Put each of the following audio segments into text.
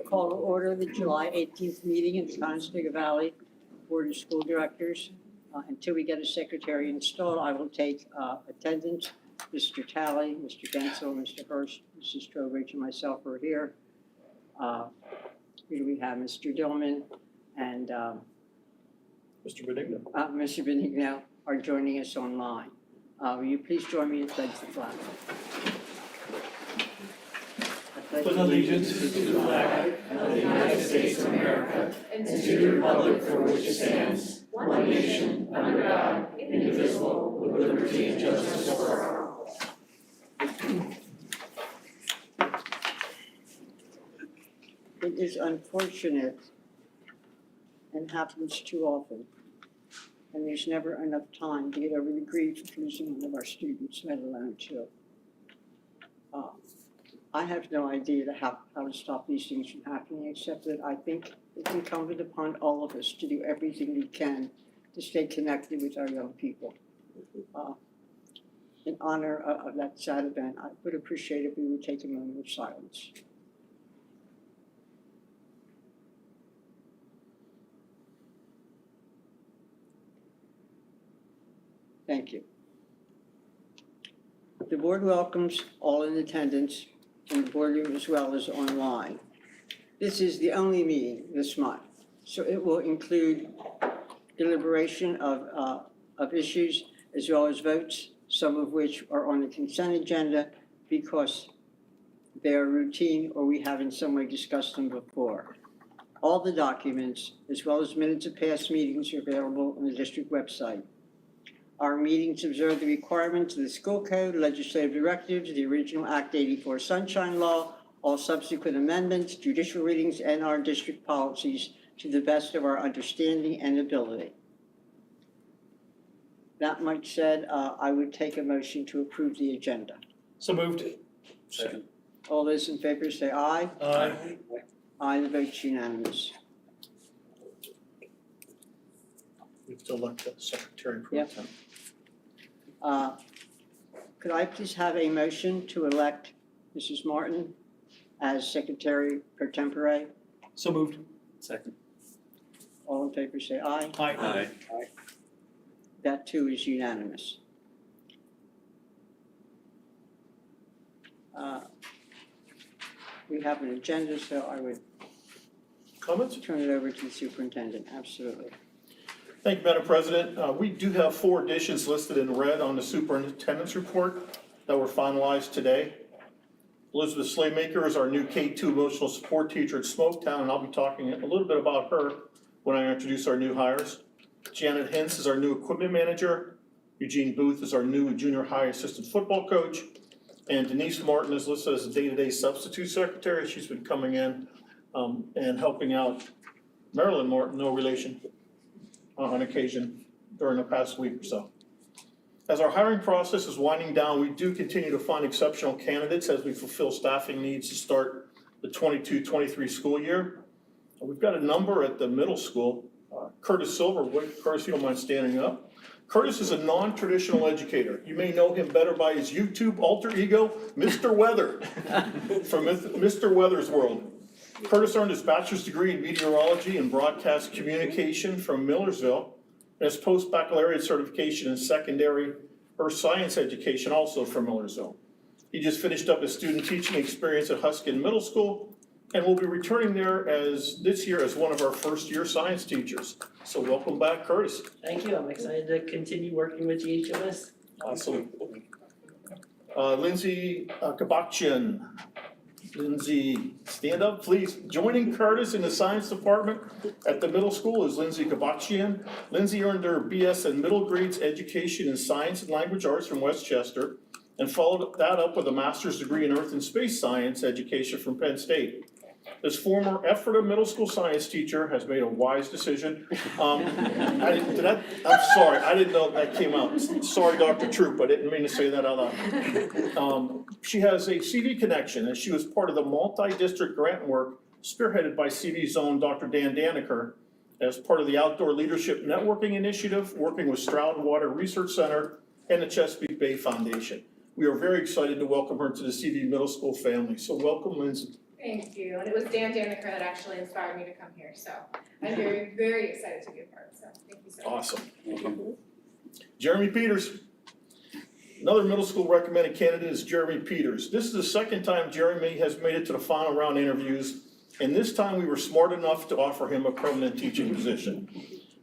Call to order the July 18th meeting of the Conestoga Valley Board of School Directors. Until we get a secretary installed, I will take attendance. Mr. Talley, Mr. Gensel, Mr. Hurst, Mrs. Strobridge, and myself are here. Here we have Mr. Dillman and Mr. Benigno. Mr. Benigno are joining us online. Will you please join me to pledge the flag? Pledge allegiance to the flag of the United States of America and to the republic for which it stands, one nation, under God, indivisible, with liberty and justice for all. It is unfortunate and happens too often. And there's never enough time to get over the grief of losing one of our students, let alone two. I have no idea how to stop these things from happening, except that I think it's incumbent upon all of us to do everything we can to stay connected with our young people. In honor of that sad event, I would appreciate if we would take a moment of silence. Thank you. The board welcomes all in attendance in the boardroom as well as online. This is the only meeting this month, so it will include deliberation of issues as well as votes, some of which are on the consent agenda because they are routine or we have in some way discussed them before. All the documents, as well as minutes of past meetings, are available on the district website. Our meetings observe the requirements of the school code, legislative directives, the original Act 84 Sunshine Law, all subsequent amendments, judicial readings, and our district policies to the best of our understanding and ability. That much said, I would take a motion to approve the agenda. So moved. Second. All those in favor say aye. Aye. Aye, the vote's unanimous. We have to elect the secretary pro Yep. tem. Could I please have a motion to elect Mrs. Martin as secretary per tempore? So moved. Second. All in favor say aye. Aye. That too is unanimous. We have an agenda, so I would Comments? turn it over to the superintendent. Absolutely. Thank you, Madam President. We do have 4 additions listed in red on the superintendent's report that were finalized today. Elizabeth Slaymaker is our new K-2 emotional support teacher at Smoketown, and I'll be talking a little bit about her when I introduce our new hires. Janet Hintz is our new equipment manager. Eugene Booth is our new junior high assistant football coach. And Denise Martin is listed as a day-to-day substitute secretary. She's been coming in and helping out Marilyn Martin, no relation, on occasion during the past week or so. As our hiring process is winding down, we do continue to find exceptional candidates as we fulfill staffing needs to start the 22-23 school year. We've got a number at the middle school. Curtis Silver, Curtis, if you don't mind standing up. Curtis is a non-traditional educator. You may know him better by his YouTube alter ego, Mr. Weather, from Mr. Weather's World. Curtis earned his bachelor's degree in meteorology and broadcast communication from Millersville, and his post-baccalaureate certification in secondary earth science education also from Millersville. He just finished up his student teaching experience at Huskin Middle School and will be returning there this year as one of our first-year science teachers. So welcome back, Curtis. Thank you. I'm excited to continue working with each of us. Awesome. Lindsay Kabachian. Lindsay, stand up, please. Joining Curtis in the science department at the middle school is Lindsay Kabachian. Lindsay earned her BS in middle grades education in science and language arts from Westchester and followed that up with a master's degree in earth and space science education from Penn State. This former Ephrata middle school science teacher has made a wise decision. I'm sorry, I didn't know that came out. Sorry, Dr. Troop, I didn't mean to say that out loud. She has a CV connection, and she was part of the multi-district grant work spearheaded by CV's own Dr. Dan Daniker as part of the Outdoor Leadership Networking Initiative, working with Stroud Water Research Center and the Chesapeake Bay Foundation. We are very excited to welcome her to the CV Middle School family. So welcome, Lindsay. Thank you, and it was Dan Daniker that actually inspired me to come here, so I'm very, very excited to be a part, so thank you so much. Awesome. Jeremy Peters. Another middle school recommended candidate is Jeremy Peters. This is the second time Jeremy has made it to the final round interviews, and this time we were smart enough to offer him a permanent teaching position.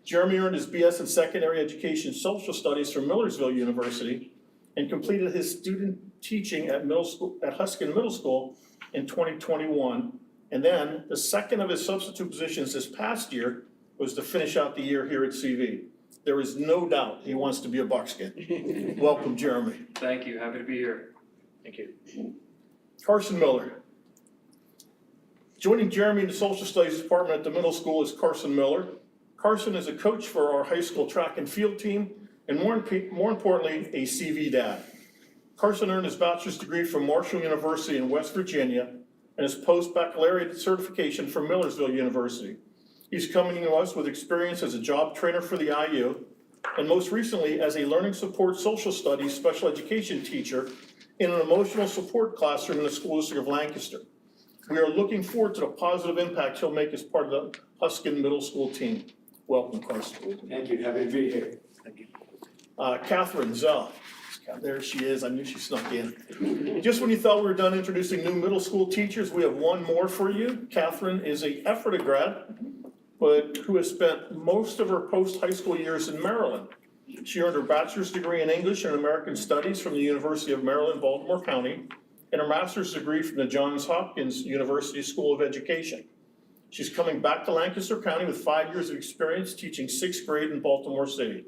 Jeremy earned his BS in Secondary Education Social Studies from Millersville University and completed his student teaching at Huskin Middle School in 2021. And then the second of his substitute positions this past year was to finish out the year here at CV. There is no doubt he wants to be a Buckskin. Welcome, Jeremy. Thank you, happy to be here. Thank you. Carson Miller. Joining Jeremy in the Social Studies Department at the middle school is Carson Miller. Carson is a coach for our high school track and field team, and more importantly, a CV dad. Carson earned his bachelor's degree from Marshall University in West Virginia and his post-baccalaureate certification from Millersville University. He's coming to us with experience as a job trainer for the IU, and most recently as a learning support social studies special education teacher in an emotional support classroom in the school district of Lancaster. We are looking forward to the positive impact he'll make as part of the Huskin Middle School team. Welcome, Carson. Thank you, happy to be here. Thank you. Catherine Zell. There she is, I knew she snuck in. Just when you thought we were done introducing new middle school teachers, we have one more for you. Catherine is a Ephrata grad, but who has spent most of her post-high school years in Maryland. She earned her bachelor's degree in English and American Studies from the University of Maryland, Baltimore County, and her master's degree from the Johns Hopkins University School of Education. She's coming back to Lancaster County with 5 years of experience teaching 6th grade in Baltimore City.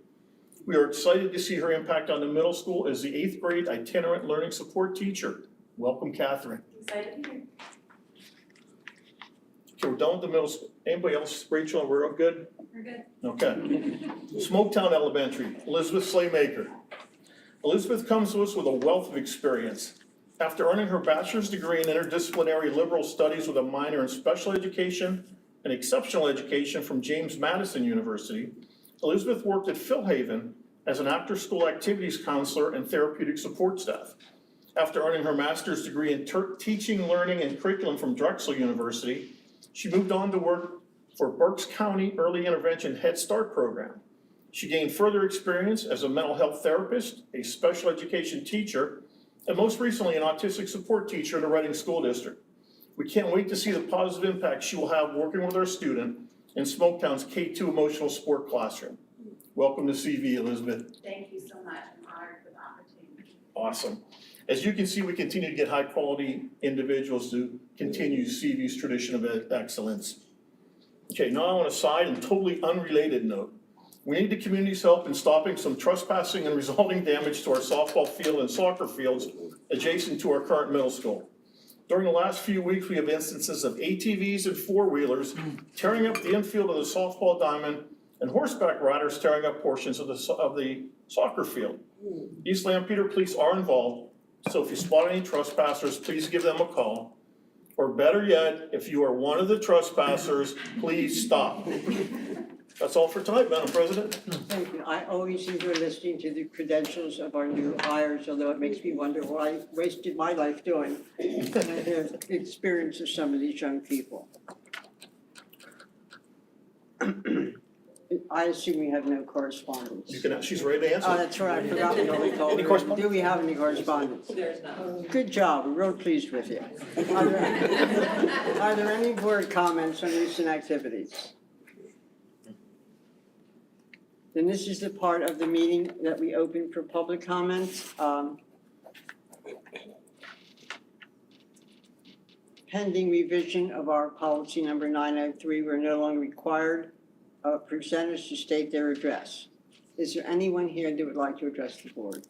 We are excited to see her impact on the middle school as the 8th grade itinerant learning support teacher. Welcome, Catherine. Excited to be here. Okay, we're done with the middle school. Anybody else? Rachel, we're all good? We're good. Okay. Smoketown Elementary, Elizabeth Slaymaker. Elizabeth comes to us with a wealth of experience. After earning her bachelor's degree in interdisciplinary liberal studies with a minor in special education and exceptional education from James Madison University, Elizabeth worked at Philhaven as an after-school activities counselor and therapeutic support staff. After earning her master's degree in teaching, learning, and curriculum from Drexel University, she moved on to work for Berks County Early Intervention Head Start program. She gained further experience as a mental health therapist, a special education teacher, and most recently an autistic support teacher in the Reading School District. We can't wait to see the positive impact she will have working with our student in Smoketown's K-2 emotional support classroom. Welcome to CV, Elizabeth. Thank you so much, I'm honored for the opportunity. Awesome. As you can see, we continue to get high-quality individuals to continue CV's tradition of excellence. Okay, now on a side and totally unrelated note, we need the community's help in stopping some trespassing and resulting damage to our softball field and soccer fields adjacent to our current middle school. During the last few weeks, we have instances of ATVs and four-wheelers tearing up the infield of the softball diamond and horseback riders tearing up portions of the soccer field. East Lampeter Police are involved, so if you spot any trespassers, please give them a call. Or better yet, if you are one of the trespassers, please stop. That's all for tonight, Madam President. Thank you. I always enjoy listening to the credentials of our new hires, although it makes me wonder what I wasted my life doing. And I hear the experience of some of these young people. I assume we have no correspondence. You can, she's ready to answer. Oh, that's right, I forgot we only told Any her. correspondence? Do we have any correspondence? There's none. Good job, we're real pleased with you. Are there any board comments on recent activities? Then this is the part of the meeting that we open for public comments. Pending revision of our policy number 903, we're no longer required presenters to state their address. Is there anyone here that would like to address the board?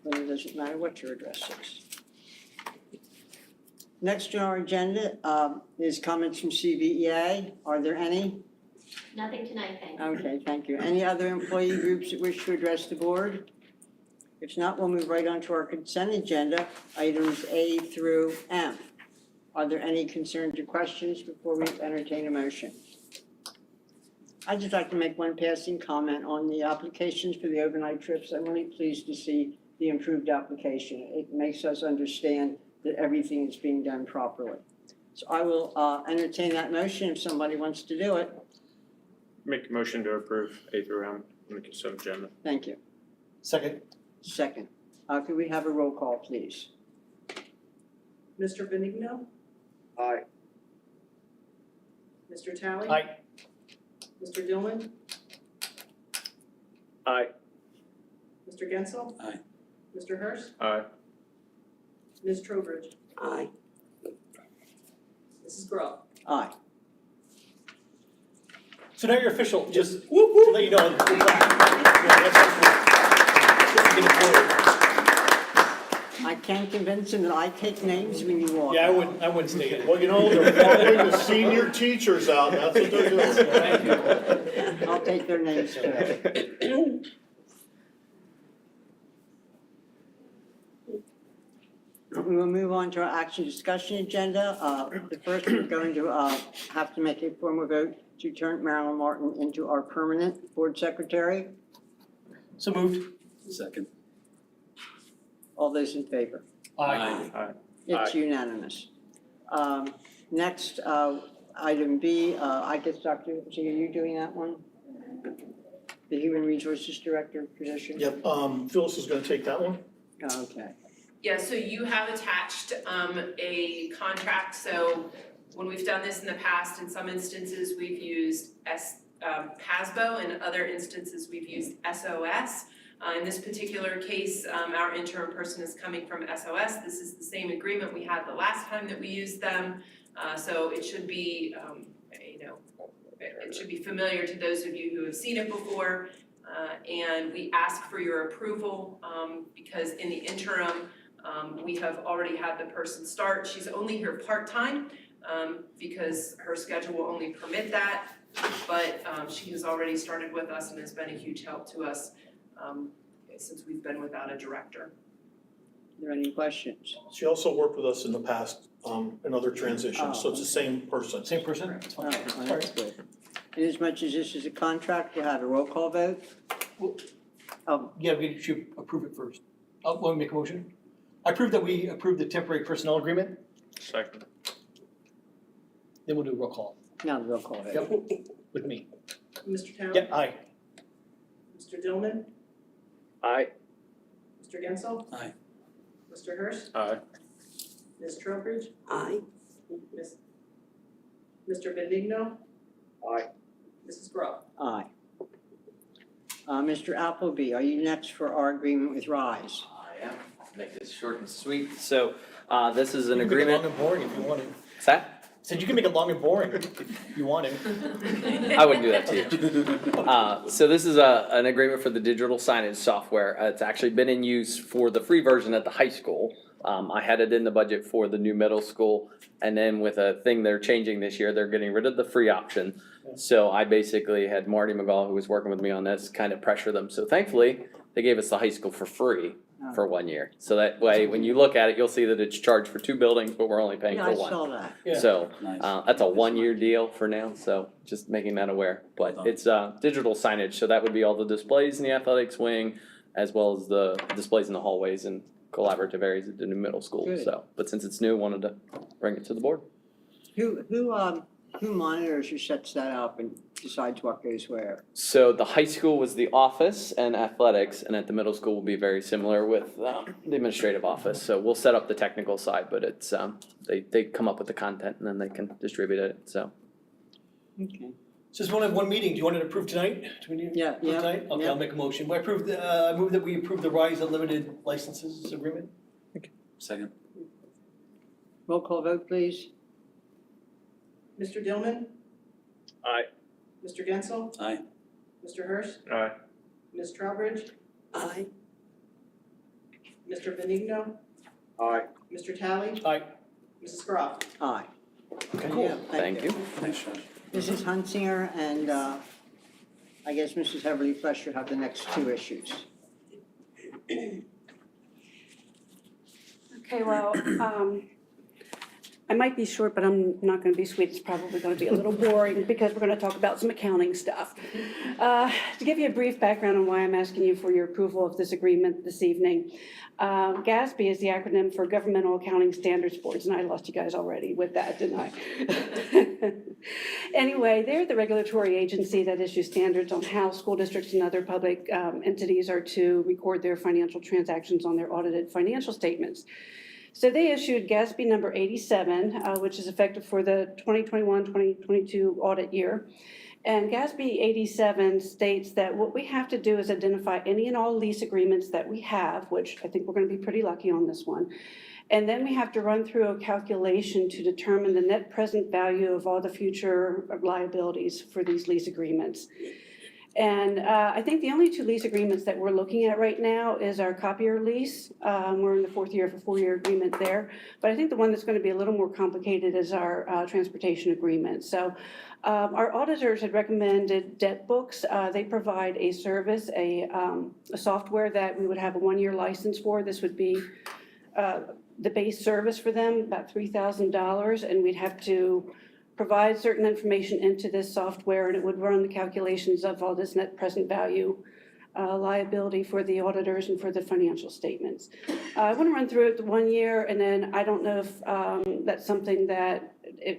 Then it doesn't matter what your address is. Next on our agenda is comments from CVEA. Are there any? Nothing tonight, thank you. Okay, thank you. Any other employee groups that wish to address the board? If not, we'll move right on to our consent agenda, items A through M. Are there any concerns or questions before we entertain a motion? I'd just like to make one passing comment on the applications for the overnight trips. I'm really pleased to see the improved application. It makes us understand that everything is being done properly. So I will entertain that motion if somebody wants to do it. Make a motion to approve A through M on the consent agenda. Thank you. Second. Second, could we have a roll call, please? Mr. Benigno? Aye. Mr. Talley? Aye. Mr. Dillman? Aye. Mr. Gensel? Aye. Mr. Hurst? Aye. Ms. Trowbridge? Aye. Mrs. Groff? Aye. So now you're official, just to let you know. I can't convince him that I take names when you walk. Yeah, out. I wouldn't stay in. Well, you know, they're following the senior teachers out, that's what they're doing. I'll take their names too. We will move on to our action discussion agenda. The first, we're going to have to make a formal vote to turn Marilyn Martin into our permanent board secretary. So moved. Second. All those in favor? Aye. It's unanimous. Next, item B, I guess, Dr. Z, are you doing that one? The Human Resources Director position? Yep, Phyllis is gonna take that one. Okay. Yeah, so you have attached a contract, so when we've done this in the past, in some instances, we've used PASBO, in other instances, we've used SOS. In this particular case, our interim person is coming from SOS. This is the same agreement we had the last time that we used them. So it should be, it should be familiar to those of you who have seen it before. And we ask for your approval because in the interim, we have already had the person start. She's only here part-time because her schedule will only permit that. But she has already started with us and has been a huge help to us since we've been without a director. Are there any questions? She also worked with us in the past, in other transitions, so it's the same person. Same person? Oh, that's good. Inasmuch as this is a contract, we'll have a roll call vote. Yeah, we should approve it first. Want to make a motion? I approve that we approve the temporary personnel agreement, Second. then we'll do a roll call. Now the roll call vote. Yep, with me. Mr. Talley? Yeah, aye. Mr. Dillman? Aye. Mr. Gensel? Aye. Mr. Hurst? Aye. Ms. Trowbridge? Aye. Mr. Benigno? Aye. Mrs. Groff? Aye. Mr. Appleby, are you next for our agreement with RISE? I am. Make this short and sweet. So, this is an You can make it long agreement. and boring if you wanted. What's that? Said you can make it long and boring if you wanted. I wouldn't do that to you. So this is an agreement for the digital signage software. It's actually been in use for the free version at the high school. I had it in the budget for the new middle school. And then with a thing they're changing this year, they're getting rid of the free option. So I basically had Marty McGall, who was working with me on this, kind of pressure them. So thankfully, they gave us the high school for free for 1 year. So that way, when you look at it, you'll see that it's charged for 2 buildings, but we're only paying Yeah, for I 1. saw that. Yeah. So that's a 1-year deal for now, so just making that aware. But it's digital signage, so that would be all the displays in the athletics wing, as well as the displays in the hallways and collaborative areas at the new middle school. Good. So, but since it's new, wanted to bring it to the board. Who monitors or sets that up and decides what goes where? So the high school was the office and athletics, and at the middle school will be very similar with the administrative office. So we'll set up the technical side, but it's they come up with the content and then they can distribute it. So Okay. Just want to have one meeting. Do you want it approved tonight? Do we need it Yeah, approved yeah, tonight? Okay, yeah. I'll make a motion. I move that we approve the RISE Unlimited licenses agreement. Second. Roll call vote, please. Mr. Dillman? Aye. Mr. Gensel? Aye. Mr. Hurst? Aye. Ms. Trowbridge? Aye. Mr. Benigno? Aye. Mr. Talley? Aye. Mrs. Groff? Aye. Okay, Cool. cool. thank you. Mrs. Hunsinger and I guess Mrs. Heverly Flesher have the next 2 issues. Okay, well, I might be short, but I'm not going to be sweet. It's probably going to be a little boring because we're going to talk about some accounting stuff. To give you a brief background on why I'm asking you for your approval of this agreement this evening, GASB is the acronym for Governmental Accounting Standards Boards, and I lost you guys already with that, didn't I? Anyway, they're the regulatory agency that issues standards on how school districts and other public entities are to record their financial transactions on their audited financial statements. So they issued GASB number 87, which is effective for the 2021-2022 audit year. And GASB 87 states that what we have to do is identify any and all lease agreements that we have, which I think we're going to be pretty lucky on this one. And then we have to run through a calculation to determine the net present value of all the future liabilities for these lease agreements. And I think the only two lease agreements that we're looking at right now is our copier lease. We're in the fourth year of a 4-year agreement there. But I think the one that's going to be a little more complicated is our transportation agreement. So our auditors had recommended debt books. They provide a service, a software that we would have a 1-year license for. This would be the base service for them, about $3,000, and we'd have to provide certain information into this software, and it would run the calculations of all this net present value liability for the auditors and for the financial statements. I want to run through it the 1 year, and then I don't know if that's something that,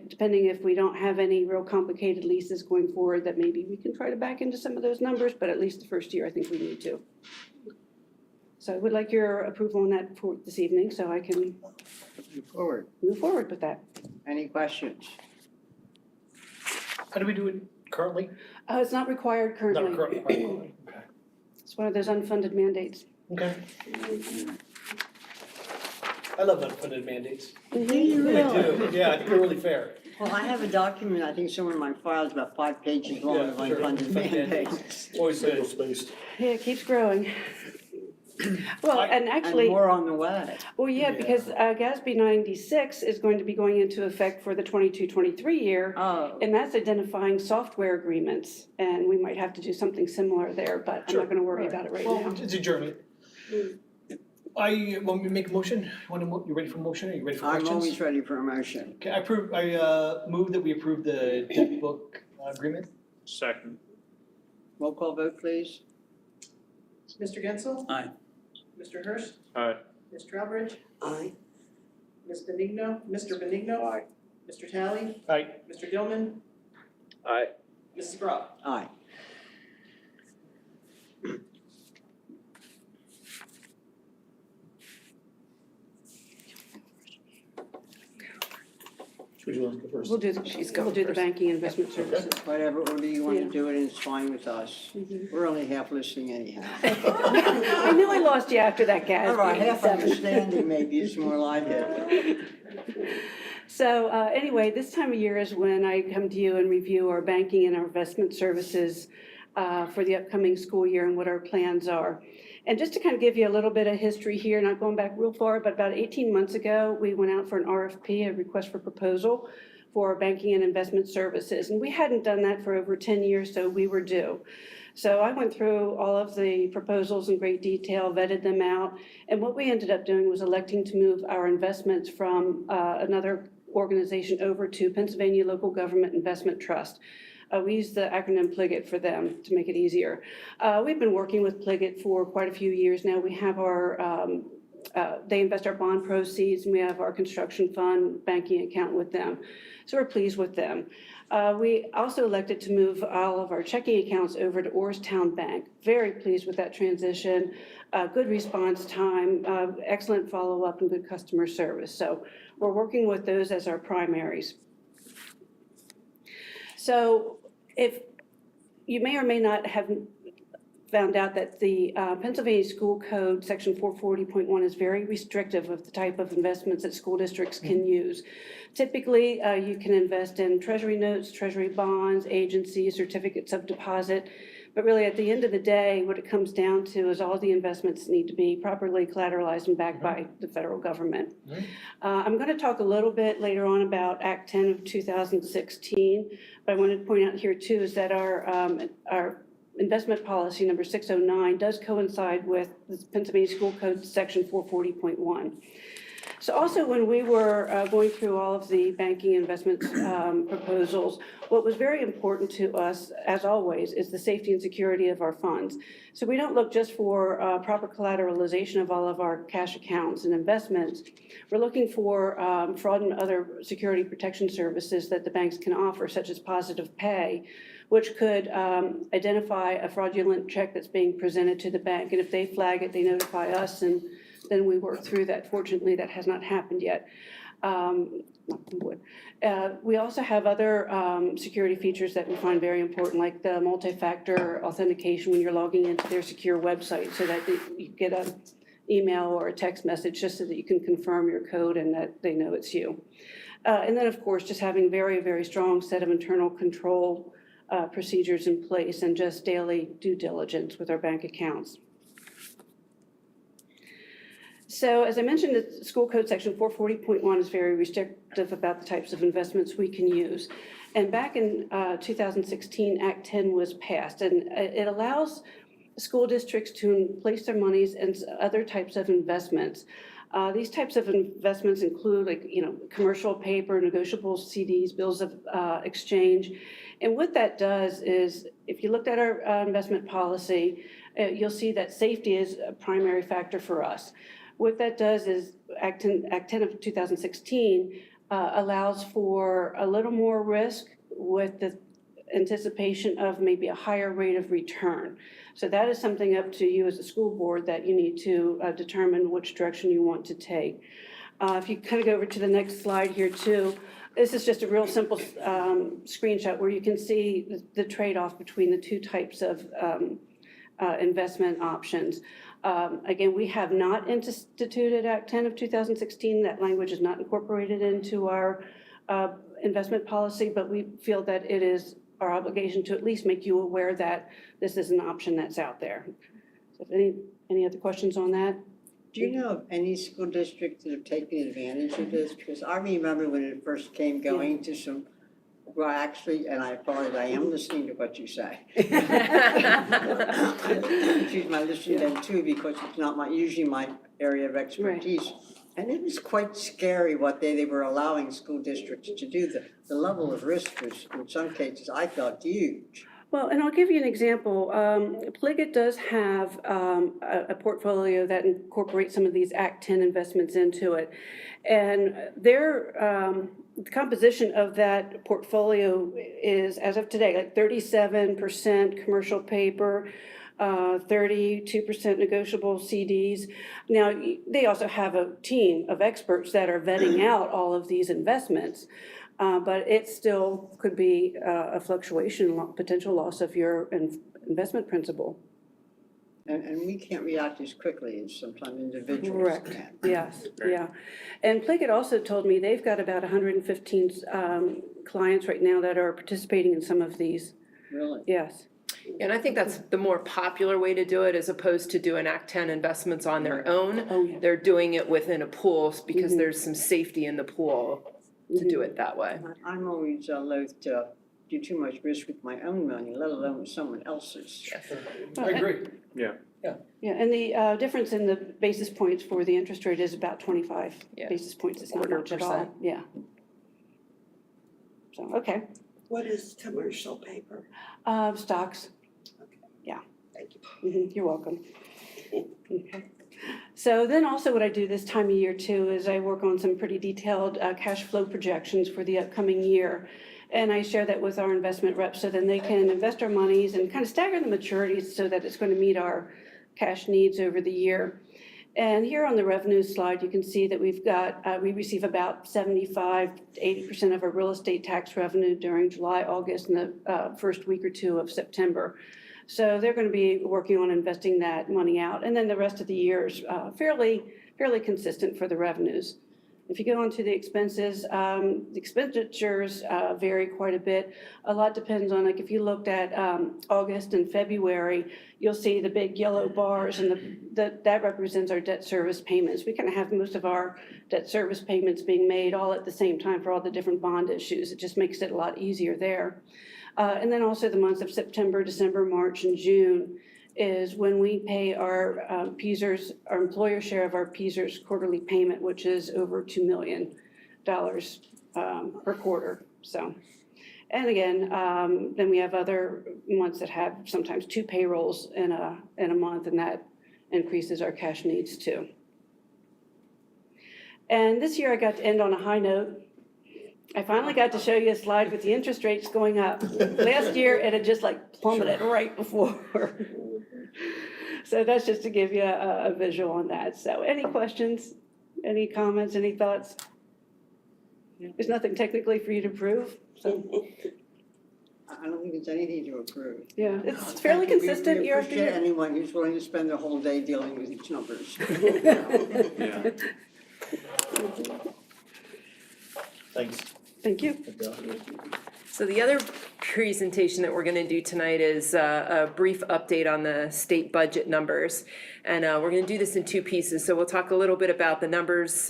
depending if we don't have any real complicated leases going forward, that maybe we can try to back into some of those numbers, but at least the first year I think we need to. So I would like your approval on that for this evening so I can move forward with that. Any questions? How do we do it currently? It's not required currently. Not currently. Okay. It's one of those unfunded mandates. Okay. I love unfunded mandates. Do you I really? do. Yeah, I think they're really fair. Well, I have a document, I think somewhere in my file is about 5 pages long of Yeah, sure. unfunded Unfunded mandates. Always Single good. spaced. Yeah, it keeps growing. Well, and And actually, more on the way. well, yeah, because GASB 96 is going to be going into effect for the 22-23 year. Oh, And that's identifying software agreements, and we might have to do something similar there, but I'm not gonna worry about it right Well, now. it's a journey. I want me to make a motion. You ready for a motion? Are you ready for I'm questions? always ready for a motion. Okay, I move that we approve the debt book agreement. Second. Roll call vote, please. Mr. Gensel? Aye. Mr. Hurst? Aye. Ms. Trowbridge? Aye. Ms. Benigno? Mr. Benigno? Aye. Mr. Talley? Aye. Mr. Gilman? Aye. Mrs. Groff? Aye. Would you want to go first? We'll do the banking investment services. Whatever order you want to Yeah. do it in, it's fine with us. Mhm. We're only half listening anyhow. I knew I lost you after that, GASB All right, half 87. understanding maybe is more like it. So anyway, this time of year is when I come to you and review our banking and our investment services for the upcoming school year and what our plans are. And just to kind of give you a little bit of history here, not going back real far, but about 18 months ago, we went out for an RFP, a request for proposal, for banking and investment services. And we hadn't done that for over 10 years, so we were due. So I went through all of the proposals in great detail, vetted them out, and what we ended up doing was electing to move our investments from another organization over to Pennsylvania Local Government Investment Trust. We use the acronym PLIGIT for them to make it easier. We've been working with PLIGIT for quite a few years now. We have our, they invest our bond proceeds, and we have our construction fund banking account with them. So we're pleased with them. We also elected to move all of our checking accounts over to Orrstown Bank. Very pleased with that transition. Good response time, excellent follow-up, and good customer service. So we're working with those as our primaries. So if you may or may not have found out that the Pennsylvania School Code, Section 440.1, is very restrictive of the type of investments that school districts can use. Typically, you can invest in treasury notes, treasury bonds, agencies, certificates of deposit. But really, at the end of the day, what it comes down to is all the investments need to be properly collateralized and backed by the federal government. I'm going to talk a little bit later on about Act 10 of 2016, but I wanted to point out here too is that our investment policy number 609 does coincide with the Pennsylvania School Code section 440.1. So also, when we were going through all of the banking investments proposals, what was very important to us, as always, is the safety and security of our funds. So we don't look just for proper collateralization of all of our cash accounts and investments. We're looking for fraud and other security protection services that the banks can offer, such as positive pay, which could identify a fraudulent check that's being presented to the bank. And if they flag it, they notify us, and then we work through that. Fortunately, that has not happened yet. We also have other security features that we find very important, like the multi-factor authentication when you're logging into their secure website, so that you get an email or a text message just so that you can confirm your code and that they know it's you. And then, of course, just having very, very strong set of internal control procedures in place and just daily due diligence with our bank accounts. So as I mentioned, the school code section 440.1 is very restrictive about the types of investments we can use. And back in 2016, Act 10 was passed, and it allows school districts to place their monies in other types of investments. These types of investments include, like, commercial paper, negotiable CDs, bills of exchange. And what that does is, if you looked at our investment policy, you'll see that safety is a primary factor for us. What that does is Act 10 of 2016 allows for a little more risk with the anticipation of maybe a higher rate of return. So that is something up to you as a school board that you need to determine which direction you want to take. If you kind of go over to the next slide here too, this is just a real simple screenshot where you can see the trade-off between the two types of investment options. Again, we have not instituted Act 10 of 2016. That language is not incorporated into our investment policy, but we feel that it is our obligation to at least make you aware that this is an option that's out there. So any other questions on that? Do you know of any school districts that have taken advantage of this? Because I remember when it first came going to some, well, actually, and I apologize, I am listening to what you say. Excuse my listening then too, because it's not usually my area of expertise. Right. And it was quite scary what they were allowing school districts to do. The level of risk was, in some cases, I felt huge. Well, and I'll give you an example. Pliget does have a portfolio that incorporates some of these Act 10 investments into it. And their the composition of that portfolio is, as of today, like 37% commercial paper, 32% negotiable CDs. Now, they also have a team of experts that are vetting out all of these investments, but it still could be a fluctuation, potential loss of your investment principal. And we can't react as quickly as sometimes individuals Correct. can. Yes, yeah. And Pliget also told me they've got about 115 clients right now that are participating in some of these. Really? Yes. And I think that's the more popular way to do it, as opposed to doing Act 10 investments on their own. Oh, yeah. They're doing it within a pool because there's some safety in the pool to do it that way. I'm always loath to do too much risk with my own money, let alone with someone else's. Yes. I agree. Yeah, and the difference in the basis points for the interest rate is about 25 basis points. It's not much at all. Yeah. So, okay. What is commercial paper? Stocks. Okay. Yeah. Thank you. You're welcome. Okay. So then also what I do this time of year too is I work on some pretty detailed cash flow projections for the upcoming year. And I share that with our investment reps so then they can invest our monies and kind of stagger the maturities so that it's going to meet our cash needs over the year. And here on the revenue slide, you can see that we receive about 75 to 80% of our real estate tax revenue during July, August, and the first week or two of September. So they're going to be working on investing that money out. And then the rest of the year is fairly consistent for the revenues. If you go on to the expenses, the expenditures vary quite a bit. A lot depends on, like if you looked at August and February, you'll see the big yellow bars, and that represents our debt service payments. We kind of have most of our debt service payments being made all at the same time for all the different bond issues. It just makes it a lot easier there. And then also the months of September, December, March, and June is when we pay our PSERS, our employer share of our PSERS quarterly payment, which is over $2 million per quarter, so. And again, then we have other months that have sometimes 2 payrolls in a month, and that increases our cash needs too. And this year I got to end on a high note. I finally got to show you a slide with the interest rates going up. Last year, it had just like plummeted right before. So that's just to give you a visual on that. So any questions, any comments, any thoughts? There's nothing technically for you to prove, so. I don't think there's anything to approve. Yeah, it's fairly We- consistent we year after appreciate year. anyone who's willing to spend the whole day dealing with these numbers. Yeah. Thanks. Thank you. So the other presentation that we're gonna do tonight is a brief update on the state budget numbers. And we're gonna do this in 2 pieces. So we'll talk a little bit about the numbers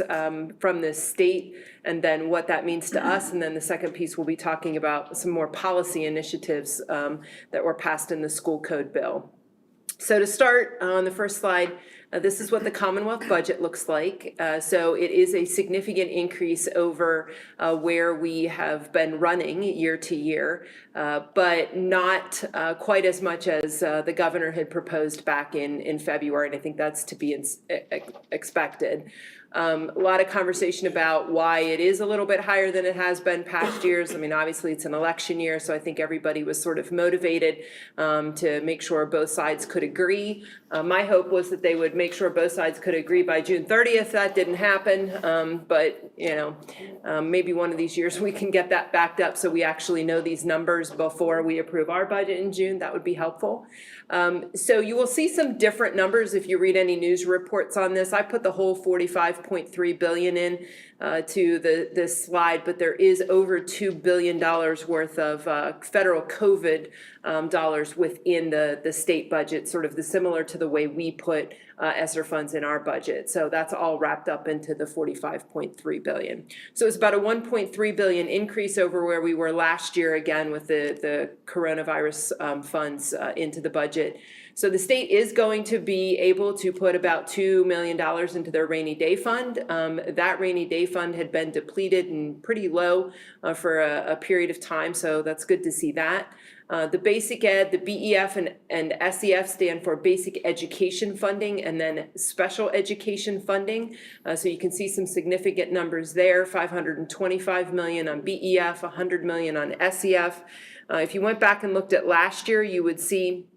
from the state and then what that means to us. And then the second piece, we'll be talking about some more policy initiatives that were passed in the school code bill. So to start, on the first slide, this is what the Commonwealth budget looks like. So it is a significant increase over where we have been running year to year, but not quite as much as the governor had proposed back in February, and I think that's to be expected. A lot of conversation about why it is a little bit higher than it has been past years. I mean, obviously it's an election year, so I think everybody was sort of motivated to make sure both sides could agree. My hope was that they would make sure both sides could agree by June 30th. That didn't happen, but you know, maybe one of these years we can get that backed up so we actually know these numbers before we approve our budget in June. That would be helpful. So you will see some different numbers if you read any news reports on this. I put the whole 45.3 billion in to this slide, but there is over $2 billion worth of federal COVID dollars within the state budget, sort of similar to the way we put ESSER funds in our budget. So that's all wrapped up into the 45.3 billion. So it's about a 1.3 billion increase over where we were last year, again, with the coronavirus funds into the budget. So the state is going to be able to put about $2 million into their rainy day fund. That rainy day fund had been depleted and pretty low for a period of time, so that's good to see that. The basic ed, the BEF and SEF stand for basic education funding and then special education funding. So you can see some significant numbers there, 525 million on BEF, 100 million on SEF. If you went back and looked at last year, you would see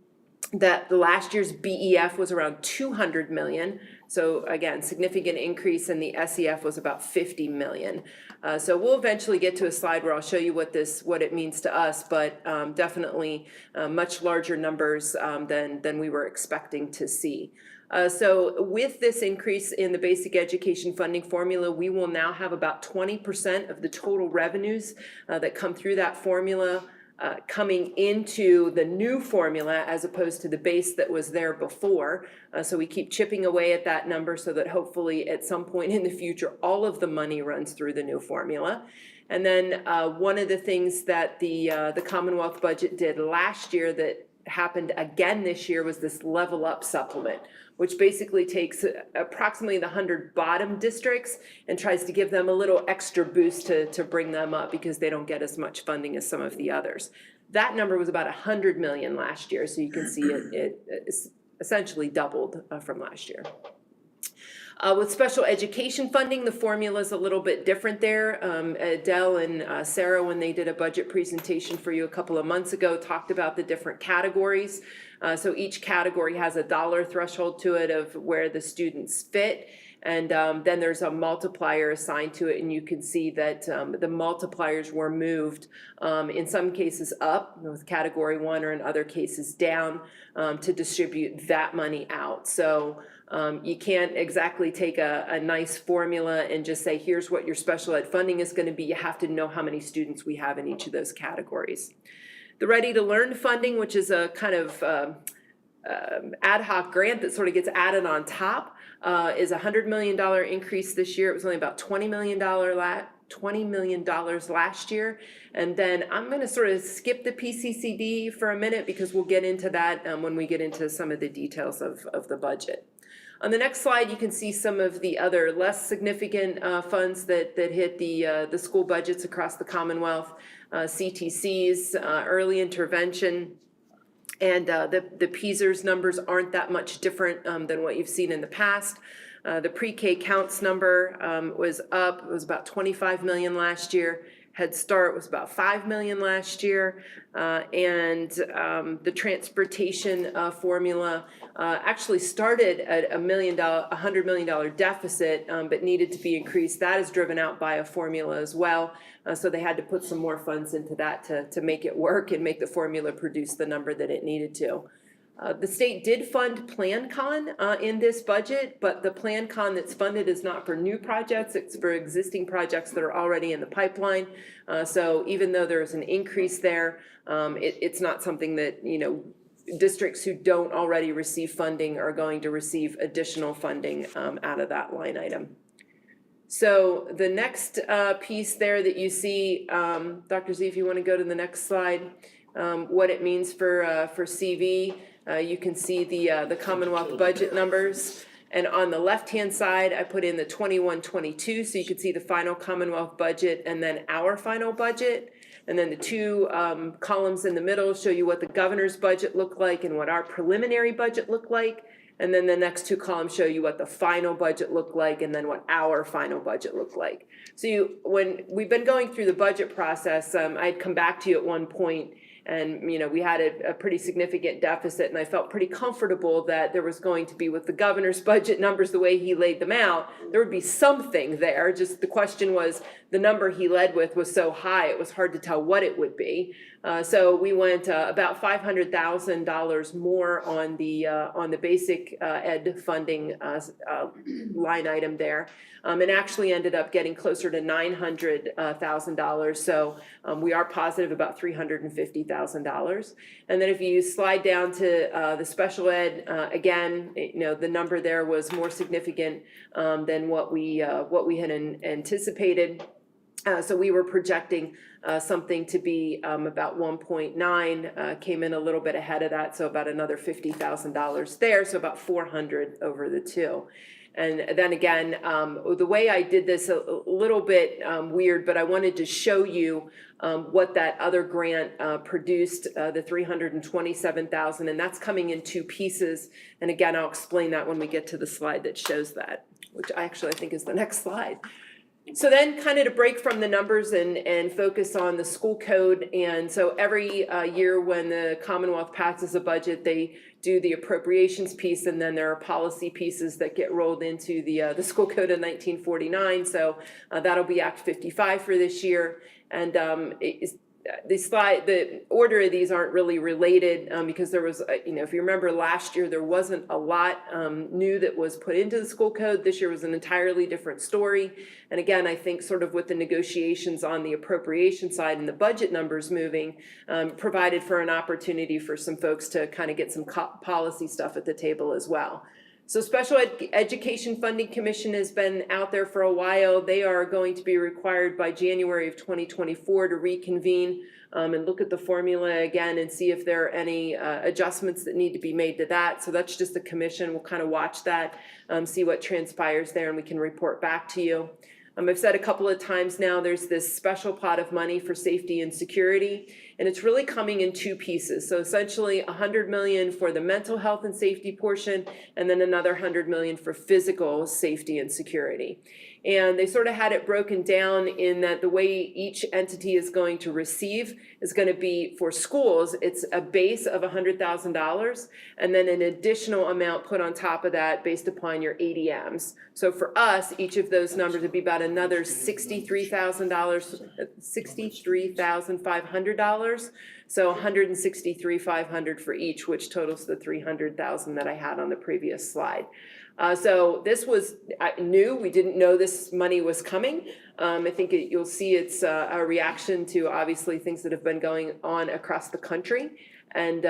that the last year's BEF was around 200 million. So again, significant increase, and the SEF was about 50 million. So we'll eventually get to a slide where I'll show you what it means to us, but definitely much larger numbers than we were expecting to see. So with this increase in the basic education funding formula, we will now have about 20% of the total revenues that come through that formula coming into the new formula as opposed to the base that was there before. So we keep chipping away at that number so that hopefully at some point in the future, all of the money runs through the new formula. And then one of the things that the Commonwealth budget did last year that happened again this year was this level up supplement, which basically takes approximately the 100 bottom districts and tries to give them a little extra boost to bring them up because they don't get as much funding as some of the others. That number was about 100 million last year, so you can see it essentially doubled from last year. With special education funding, the formula is a little bit different there. Adele and Sarah, when they did a budget presentation for you a couple of months ago, talked about the different categories. So each category has a dollar threshold to it of where the students fit. And then there's a multiplier assigned to it, and you can see that the multipliers were moved in some cases up with category 1, or in other cases down to distribute that money out. So you can't exactly take a nice formula and just say, here's what your special ed funding is going to be. You have to know how many students we have in each of those categories. The Ready to Learn funding, which is a kind of ad hoc grant that sort of gets added on top, is a $100 million increase this year. It was only about $20 million $20 million last year. And then I'm gonna sort of skip the PCCD for a minute because we'll get into that when we get into some of the details of the budget. On the next slide, you can see some of the other less significant funds that hit the school budgets across the Commonwealth, CTCs, early intervention, and the PSERS numbers aren't that much different than what you've seen in the past. The pre-K counts number was up, it was about 25 million last year. Head Start was about 5 million last year, and the transportation formula actually started at $100 million deficit, but needed to be increased. That is driven out by a formula as well, so they had to put some more funds into that to make it work and make the formula produce the number that it needed to. The state did fund PlanCon in this budget, but the PlanCon that's funded is not for new projects, it's for existing projects that are already in the pipeline. So even though there's an increase there, it's not something that, districts who don't already receive funding are going to receive additional funding out of that line item. So the next piece there that you see, Dr. Z, if you want to go to the next slide, what it means for CV. You can see the Commonwealth budget numbers. And on the left-hand side, I put in the 21-22, so you can see the final Commonwealth budget and then our final budget. And then the two columns in the middle show you what the governor's budget looked like and what our preliminary budget looked like. And then the next two columns show you what the final budget looked like and then what our final budget looked like. So when we've been going through the budget process, I'd come back to you at one point and we had a pretty significant deficit, and I felt pretty comfortable that there was going to be, with the governor's budget numbers, the way he laid them out, there would be something there. Just the question was, the number he led with was so high, it was hard to tell what it would be. So we went about $500,000 more on the basic ed funding line item there, and actually ended up getting closer to $900,000. So we are positive about $350,000. And then if you slide down to the special ed, again, the number there was more significant than what we had anticipated. So we were projecting something to be about 1.9, came in a little bit ahead of that, so about another $50,000 there, so about 400 over the two. And then again, the way I did this a little bit weird, but I wanted to show you what that other grant produced, the $327,000, and that's coming in two pieces. And again, I'll explain that when we get to the slide that shows that, which I think is the next slide. So then kind of to break from the numbers and focus on the school code. And so every year when the Commonwealth passes a budget, they do the appropriations piece, and then there are policy pieces that get rolled into the school code of 1949. So that'll be Act 55 for this year. And the order of these aren't really related because there was, if you remember last year, there wasn't a lot new that was put into the school code. This year was an entirely different story. And again, I think sort of with the negotiations on the appropriation side and the budget numbers moving, provided for an opportunity for some folks to kind of get some policy stuff at the table as well. So Special Education Funding Commission has been out there for a while. They are going to be required by January of 2024 to reconvene and look at the formula again and see if there are any adjustments that need to be made to that. So that's just the commission. We'll kind of watch that, see what transpires there, and we can report back to you. I've said a couple of times now, there's this special pot of money for safety and security, and it's really coming in two pieces. So essentially $100 million for the mental health and safety portion, and then another $100 million for physical safety and security. And they sort of had it broken down in that the way each entity is going to receive is going to be, for schools, it's a base of $100,000 and then an additional amount put on top of that based upon your ADMs. So for us, each of those numbers would be about another $63,500. So $163,500 for each, which totals the $300,000 that I had on the previous slide. So this was new. We didn't know this money was coming. I think you'll see it's a reaction to obviously things that have been going on across the country. And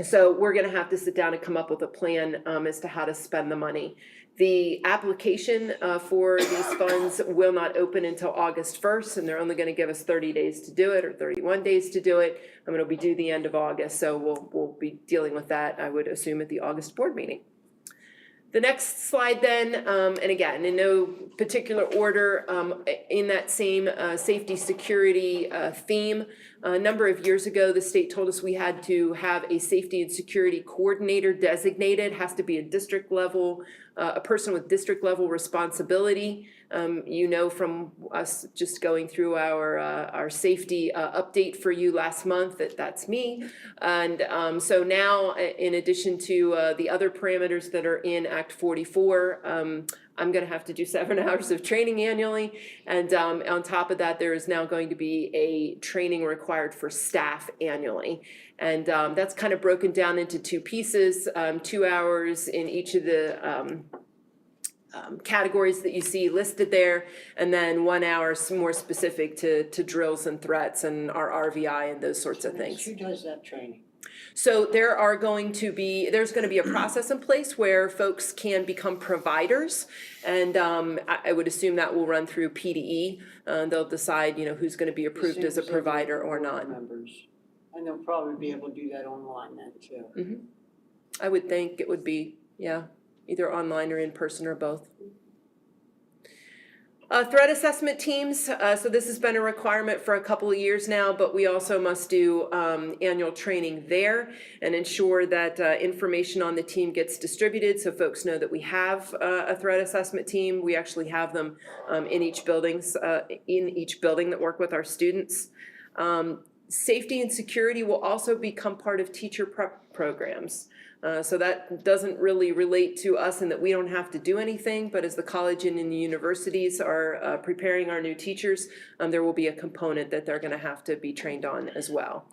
So we're gonna have to sit down and come up with a plan as to how to spend the money. The application for these funds will not open until August 1st, and they're only gonna give us 30 days to do it, or 31 days to do it. It'll be due the end of August, so we'll be dealing with that, I would assume, at the August board meeting. The next slide then, and again, in no particular order, in that same safety security theme, a number of years ago, the state told us we had to have a safety and security coordinator designated, has to be a district level, a person with district level responsibility. You know from us just going through our safety update for you last month that that's me. And so now, in addition to the other parameters that are in Act 44, I'm gonna have to do 7 hours of training annually. And on top of that, there is now going to be a training required for staff annually. And that's kind of broken down into 2 pieces, 2 hours in each of the categories that you see listed there, and then 1 hour more specific to drills and threats and our RVI and those sorts of things. Who does that training? So there's going to be a process in place where folks can become providers, and I would assume that will run through PDE. They'll decide, who's going to be approved as a provider or not. Members. And they'll probably be able to do that online then too. I would think it would be, either online or in person or both. Threat assessment teams, so this has been a requirement for a couple of years now, but we also must do annual training there and ensure that information on the team gets distributed so folks know that we have a threat assessment team. We actually have them in each building that work with our students. Safety and security will also become part of teacher prep programs. So that doesn't really relate to us in that we don't have to do anything, but as the college and in the universities are preparing our new teachers, there will be a component that they're gonna have to be trained on as well.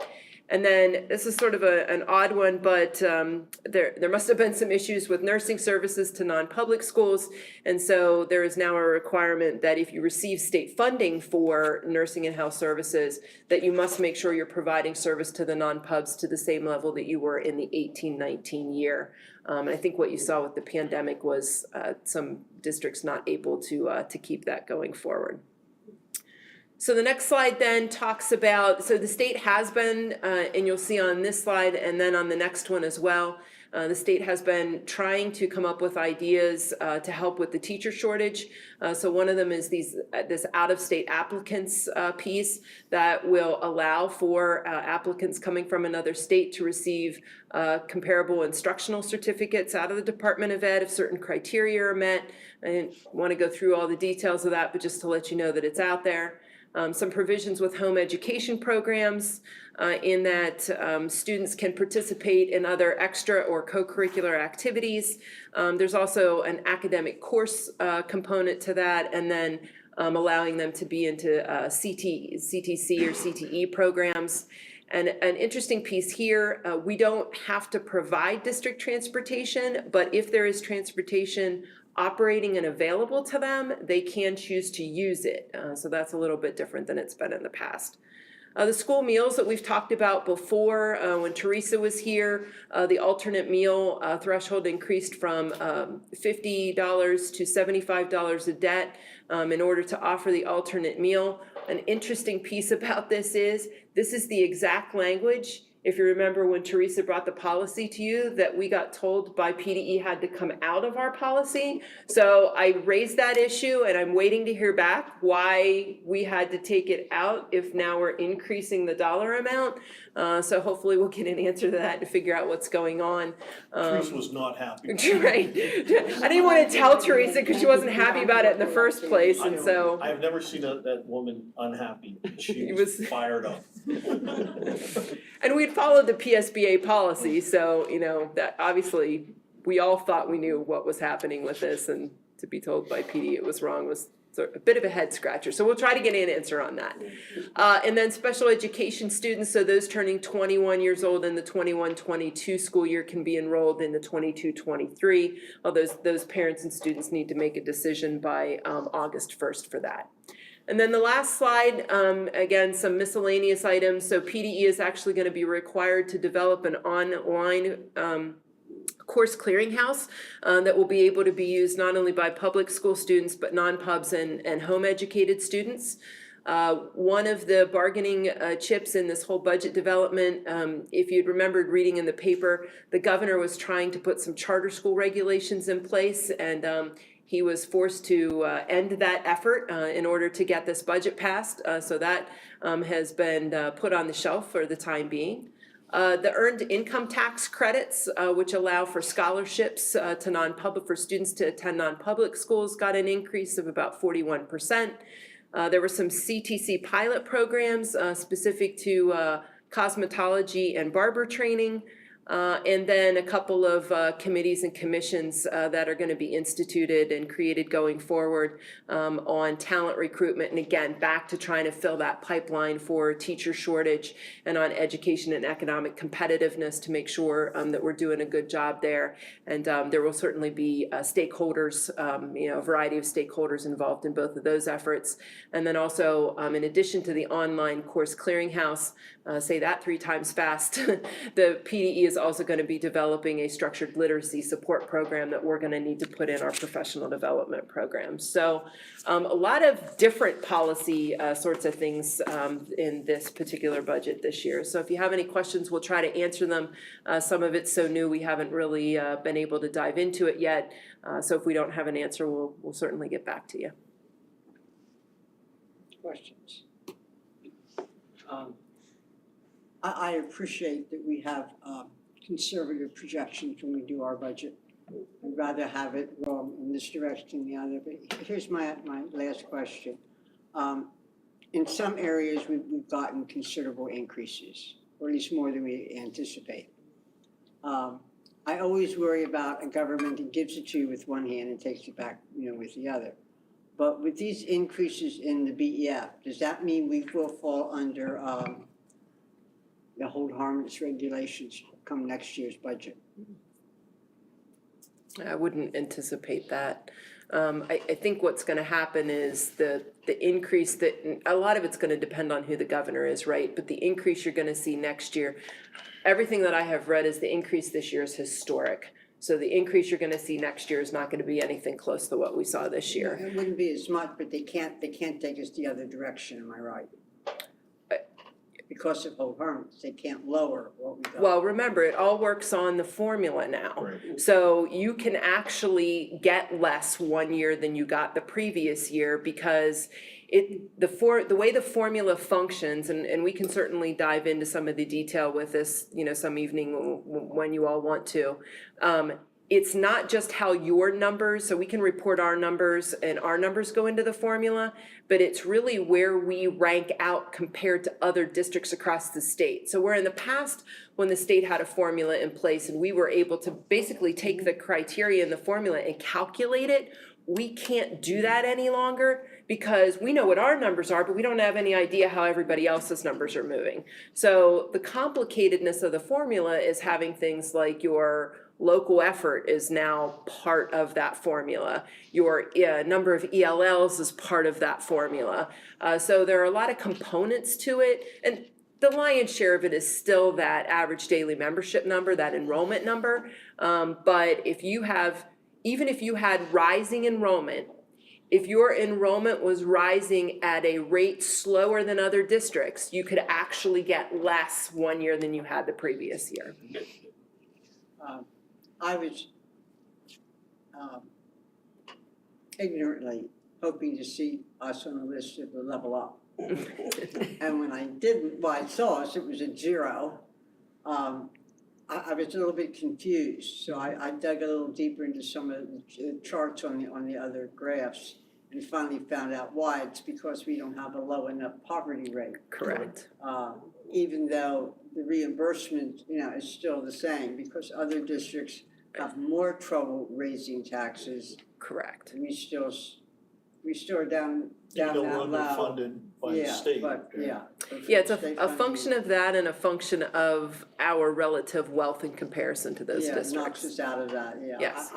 And then this is sort of an odd one, but there must have been some issues with nursing services to non-public schools. And so there is now a requirement that if you receive state funding for nursing and health services, that you must make sure you're providing service to the non-pubs to the same level that you were in the 18-19 year. And I think what you saw with the pandemic was some districts not able to keep that going forward. So the next slide then talks about, so the state has been, and you'll see on this slide and then on the next one as well, the state has been trying to come up with ideas to help with the teacher shortage. So one of them is this out-of-state applicants piece that will allow for applicants coming from another state to receive comparable instructional certificates out of the Department of Ed if certain criteria are met. I didn't want to go through all the details of that, but just to let you know that it's out there. Some provisions with home education programs in that students can participate in other extra or co-curricular activities. There's also an academic course component to that, and then allowing them to be into CTC or CTE programs. And an interesting piece here, we don't have to provide district transportation, but if there is transportation operating and available to them, they can choose to use it. So that's a little bit different than it's been in the past. The school meals that we've talked about before, when Teresa was here, the alternate meal threshold increased from $50 to $75 a debt in order to offer the alternate meal. An interesting piece about this is the exact language, if you remember when Teresa brought the policy to you, that we got told by PDE had to come out of our policy. So I raised that issue and I'm waiting to hear back why we had to take it out if now we're increasing the dollar amount. So hopefully we'll get an answer to that to figure out what's going on. Teresa was not happy. Right. I didn't want to tell Teresa because she wasn't happy about it in the first place, and so. I've never seen that woman unhappy. She was fired up. And we'd followed the PSBA policy, so, that obviously, we all thought we knew what was happening with this, and to be told by PD it was wrong was a bit of a head scratcher. So we'll try to get an answer on that. And then special education students, so those turning 21 years old in the 21-22 school year can be enrolled in the 22-23, although those parents and students need to make a decision by August 1st for that. And then the last slide, again, some miscellaneous items. So PDE is actually going to be required to develop an online course clearinghouse that will be able to be used not only by public school students, but non-pubs and home educated students. One of the bargaining chips in this whole budget development, if you'd remembered reading in the paper, the governor was trying to put some charter school regulations in place, and he was forced to end that effort in order to get this budget passed. So that has been put on the shelf for the time being. The earned income tax credits, which allow for scholarships to non-public, for students to attend non-public schools, got an increase of about 41%. There were some CTC pilot programs specific to cosmetology and barber training. And then a couple of committees and commissions that are going to be instituted and created going forward on talent recruitment. And again, back to trying to fill that pipeline for teacher shortage and on education and economic competitiveness to make sure that we're doing a good job there. And there will certainly be stakeholders, a variety of stakeholders involved in both of those efforts. And then also, in addition to the online course clearinghouse, say that 3 times fast, the PDE is also going to be developing a structured literacy support program that we're going to need to put in our professional development programs. So a lot of different policy sorts of things in this particular budget this year. So if you have any questions, we'll try to answer them. Some of it's so new we haven't really been able to dive into it yet. So if we don't have an answer, we'll certainly get back to you. Questions? I appreciate that we have conservative projections when we do our budget. I'd rather have it wrong in this direction than the other, but here's my last question. In some areas, we've gotten considerable increases, or at least more than we anticipate. I always worry about a government that gives it to you with one hand and takes it back, with the other. But with these increases in the BEF, does that mean we will fall under the hold harmless regulations come next year's budget? I wouldn't anticipate that. I think what's going to happen is the increase that, a lot of it's going to depend on who the governor is, right? But the increase you're going to see next year, everything that I have read is the increase this year is historic. So the increase you're going to see next year is not going to be anything close to what we saw this year. It wouldn't be as much, but they can't take us the other direction, am I right? Because of hold harmless, they can't lower what we got. Well, remember, it all works on the formula now. Right. So you can actually get less one year than you got the previous year because the way the formula functions, and we can certainly dive into some of the detail with this, some evening when you all want to. It's not just how your numbers, so we can report our numbers and our numbers go into the formula, but it's really where we rank out compared to other districts across the state. So where in the past, when the state had a formula in place and we were able to basically take the criteria in the formula and calculate it, we can't do that any longer because we know what our numbers are, but we don't have any idea how everybody else's numbers are moving. So the complicatedness of the formula is having things like your local effort is now part of that formula. Your number of ELLs is part of that formula. So there are a lot of components to it. And the lion's share of it is still that average daily membership number, that enrollment number. But even if you had rising enrollment, if your enrollment was rising at a rate slower than other districts, you could actually get less one year than you had the previous year. I was ignorantly hoping to see us on the list of the level up. And when I didn't, I saw us, it was at 0. I was a little bit confused, so I dug a little deeper into some of the charts on the other graphs and finally found out why. It's because we don't have a low enough poverty rate. Correct. Even though the reimbursement, is still the same because other districts have more trouble raising taxes. Correct. We still are down Even though that we're low. underfunded by the state. Yeah, it's a function of that and a function of our relative wealth in comparison to those districts. Yeah, it knocks us out of that, yeah. Yes.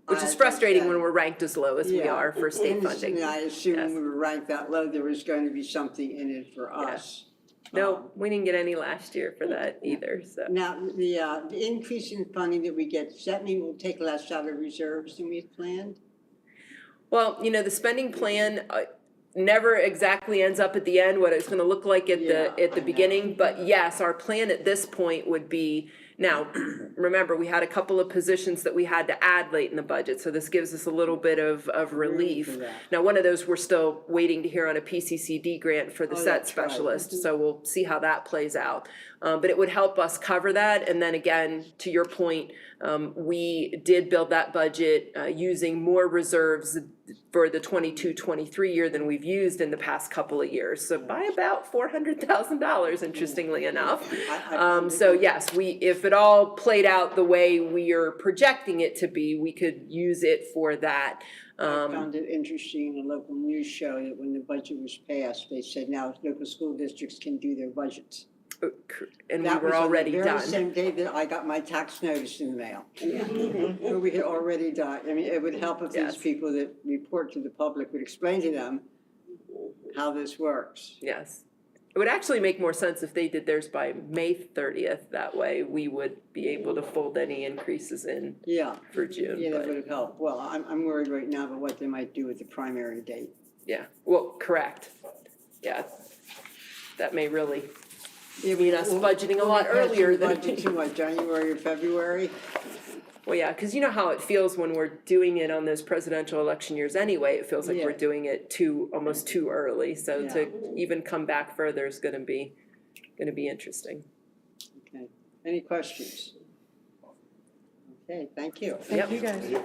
which is frustrating when Okay. we're ranked as low as we Yeah. are for state And funding. I assume Yes. when we were ranked that low, there was going to be something in it for us. No, we didn't get any last year for that either, so. Now, the increase in funding that we get, does that mean we'll take less out of reserves than we had planned? Well, you know, the spending plan never exactly ends up at the end, what it's gonna look like at Yeah, the I know. beginning, but yes, our plan at this point would be, now, remember, we had a couple of positions that we had to add late in the budget, so this gives us a little bit of relief. For that. Now, one of those, we're still waiting to hear on a PCCD grant for the Oh, set that's right. specialist, so we'll see how that plays out. But it would help us cover that, and then again, to your point, we did build that budget using more reserves for the 22-23 year than we've used in the past couple of years, so by about $400,000, interestingly enough. So yes, if it all played out the way we are projecting it to be, we could use it for that. I found it interesting in a local news show that when the budget was passed, they said now local school districts can do their budgets. And we That were was on the already very done. same day that I got my tax notice in the mail. So we had already done, I mean, it would help if these Yes. people that report to the public would explain to them how this works. Yes. It would actually make more sense if they did theirs by May 30th. That way we would be able to fold any increases in Yeah, for June. yeah, that But would have helped. Well, I'm worried right now about what they might do with the primary date. yeah, well, correct. Yeah. That may really mean us budgeting a lot earlier than. Budget to what, January or February? Well, yeah, because you know how it feels when we're doing it on those presidential election years anyway. It feels like we're Yeah. doing it almost too early. So to even come back further is gonna be interesting. Okay, any questions? Okay, thank you. Yep. you guys.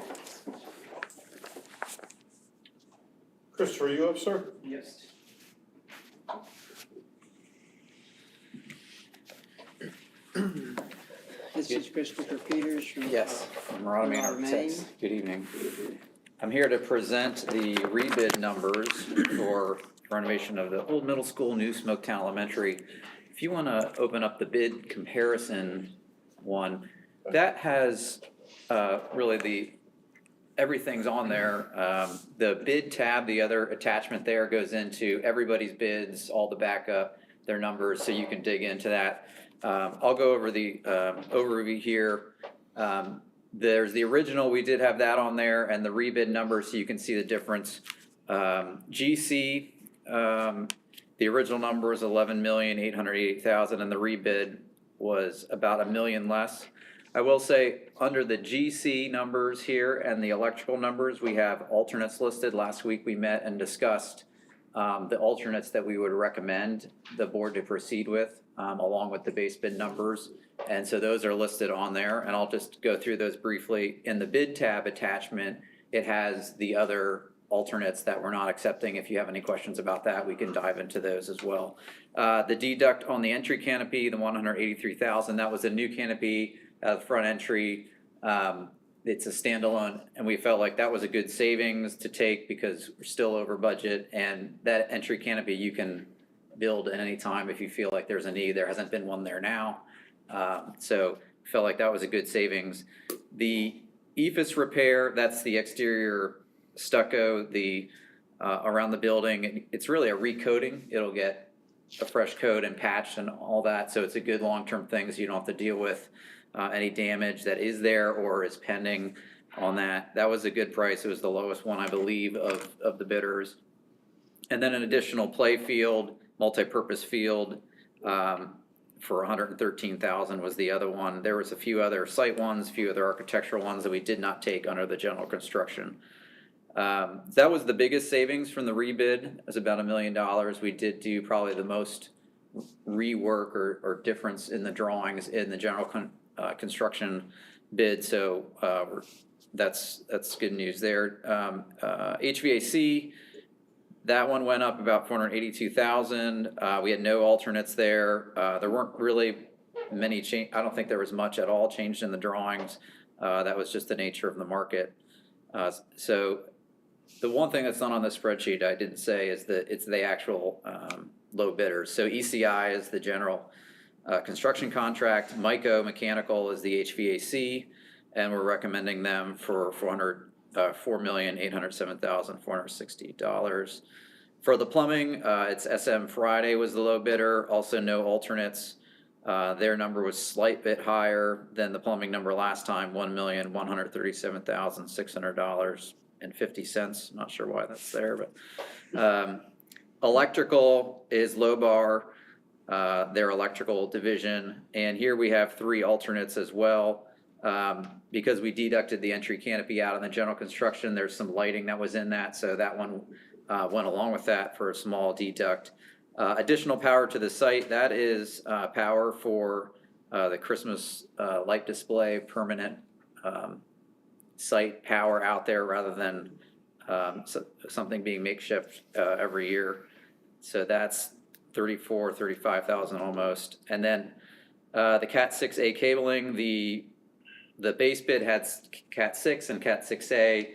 Christopher, are you up, sir? Yes. This is Christopher Peters from. Yes, from Rotherham Maine. Architects. Good evening. I'm here to present the rebid numbers for renovation of the old middle school, new Smoketown Elementary. If you want to open up the bid comparison one, that has really everything's on there. The bid tab, the other attachment there goes into everybody's bids, all the backup, their numbers, so you can dig into that. I'll go over the overview here. There's the original, we did have that on there, and the rebid number, so you can see the difference. GC, the original number was 11,888,000, and the rebid was about $1 million less. I will say, under the GC numbers here and the electrical numbers, we have alternates listed. Last week we met and discussed the alternates that we would recommend the board to proceed with, along with the base bid numbers. And so those are listed on there, and I'll just go through those briefly. In the bid tab attachment, it has the other alternates that we're not accepting. If you have any questions about that, we can dive into those as well. The deduct on the entry canopy, the $183,000, that was a new canopy, the front entry. It's a standalone, and we felt like that was a good savings to take because we're still over budget, and that entry canopy you can build at any time if you feel like there's a need. There hasn't been one there now. So felt like that was a good savings. The Efis Repair, that's the exterior stucco, around the building. It's really a recoating. It'll get a fresh coat and patched and all that. So it's a good long-term thing, so you don't have to deal with any damage that is there or is pending on that. That was a good price. It was the lowest one, I believe, of the bidders. And then an additional play field, multi-purpose field, for $113,000 was the other one. There was a few other site ones, a few other architectural ones that we did not take under the general construction. That was the biggest savings from the rebid. It was about $1 million. We did do probably the most rework or difference in the drawings in the general construction bid. So that's good news there. HVAC. That one went up about $482,000. We had no alternates there. There weren't really many change. I don't think there was much at all changed in the drawings. That was just the nature of the market. So the one thing that's not on the spreadsheet I didn't say is that it's the actual low bidders. So ECI is the general construction contract. Myco Mechanical is the HVAC, and we're recommending them for $4,807,460. For the plumbing, it's SM Friday was the low bidder, also no alternates. Their number was slight bit higher than the plumbing number last time, $1,137,600.50. Not sure why that's there, but electrical is low bar, their electrical division, and here we have 3 alternates as well. Because we deducted the entry canopy out of the general construction, there's some lighting that was in that, so that one went along with that for a small deduct. Additional power to the site, that is power for the Christmas light display, permanent site power out there rather than something being makeshift every year. So that's 35,000 almost. And then the Cat6a cabling, the base bid had Cat6 and Cat6a.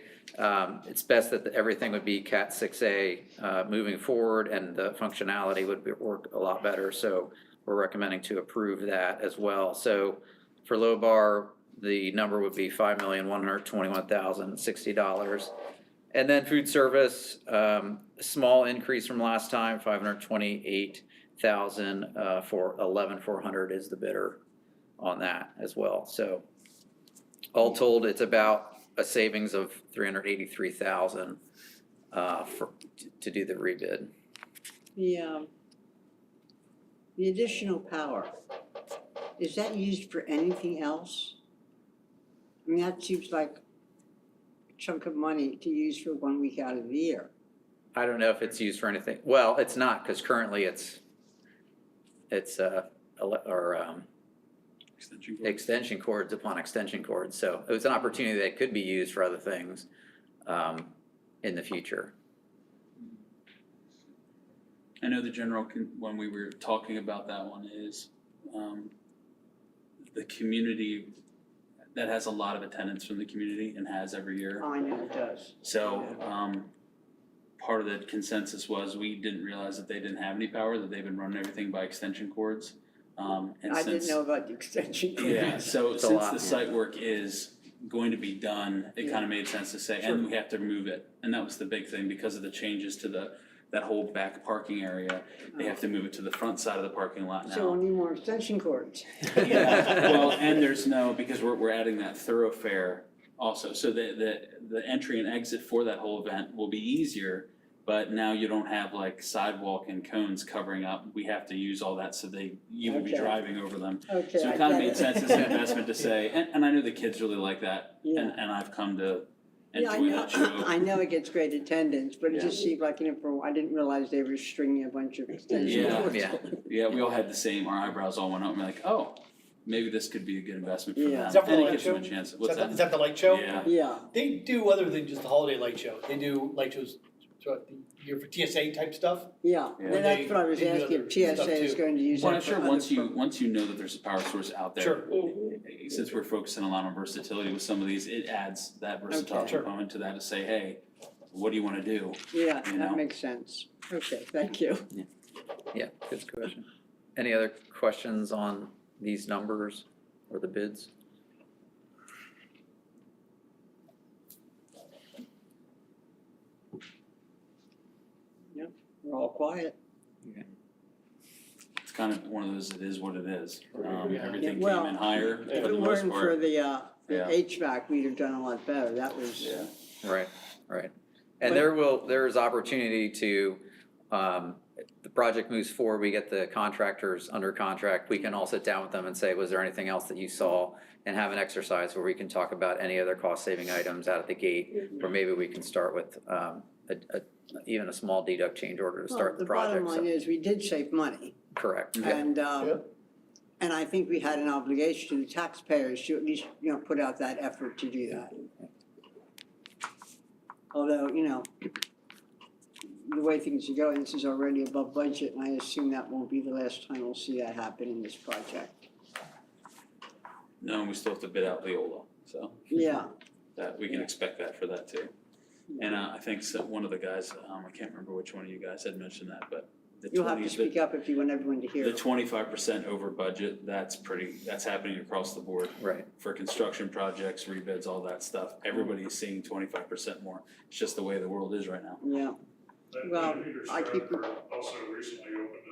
It's best that everything would be Cat6a moving forward, and the functionality would work a lot better. So we're recommending to approve that as well. So for low bar, the number would be $5,121,060. And then food service, small increase from last time, $528,000 for $11,400 is the bidder on that as well. So all told, it's about a savings of $383,000 to do the rebid. The additional power, is that used for anything else? I mean, that seems like a chunk of money to use for 1 week out of the year. I don't know if it's used for anything. Well, it's not, because currently it's extension cords upon extension cords. So it was an opportunity that could be used for other things in the future. I know the general, when we were talking about that one, is the community that has a lot of attendance from the community and has every year. Oh, I know it does. So part of the consensus was we didn't realize that they didn't have any power, that they've been running everything by extension cords. And I didn't know about the extension cord. Yeah, so since the site work is going to be done, it kind of made sense to say, and we have to move it. And that was the big thing, because of the changes to that whole back parking area, they have to move it to the front side of the parking lot now. So we'll need more extension cords. Yeah, well, and there's because we're adding that thoroughfare also. So the entry and exit for that whole event will be easier, but now you don't have like sidewalk and cones covering up. We have to use all that, so you would be driving over them. Okay, So it kind of made sense as an investment to say, and I know the kids really like that, Yeah. and I've come to Yeah, I enjoy know, that show. I know it gets great attendance, but it Yeah. just seemed like, I didn't realize they were stringing a bunch of extension Yeah, cords. yeah. We all had the same, our eyebrows all went up, and we're like, oh, maybe this could be a good investment for Yeah. them. Is that for the And it light gives them a show? chance. Is What's that that? is that the light show? Yeah. Yeah, They do other than just the holiday light show. They do light shows throughout the year for TSA type stuff. yeah, Yeah. and that's what I was They do asking, other if stuff TSA is too. going to use Well, that I'm for sure other once you purposes. know that there's a power source out there, Sure. since we're focusing a lot on versatility with some of these, it adds that versatile Okay. Sure. component to that to say, hey, what do you want to do? Yeah, you that know. makes sense. Okay, thank you. Yeah, good question. Any other questions on these numbers or the bids? We're all quiet. It's kind of one of those, it is what it is. Everything Yeah, came well, in higher If for it the most weren't for part. the Yeah. HVAC, we'd have done a lot better. That was, Yeah. Right. And there is opportunity to, the project moves forward, we get the contractors under contract, we can all sit down with them and say, was there anything else that you saw? And have an exercise where we can talk about any other cost-saving items out of the gate, or maybe we can start with even a small deduct change order to well, start the the bottom project. line is, we did save money. Correct. And I think we had an obligation to the taxpayers to at least, put out that effort to do that. Although, the way things are going, this is already above budget, and I assume that won't be the last time we'll see that happen in this project. No, we still have to bid out Leola, so Yeah, that, we can expect that for that too. And I think one of the guys, I can't remember which one of you guys had mentioned that, but You'll have to speak up if you want everyone to hear. The 25% over budget, that's happening across the board. Right. For construction projects, rebids, all that stuff, everybody is seeing 25% more. It's just the way the world is right now. Yeah, well, I keep, Also recently opened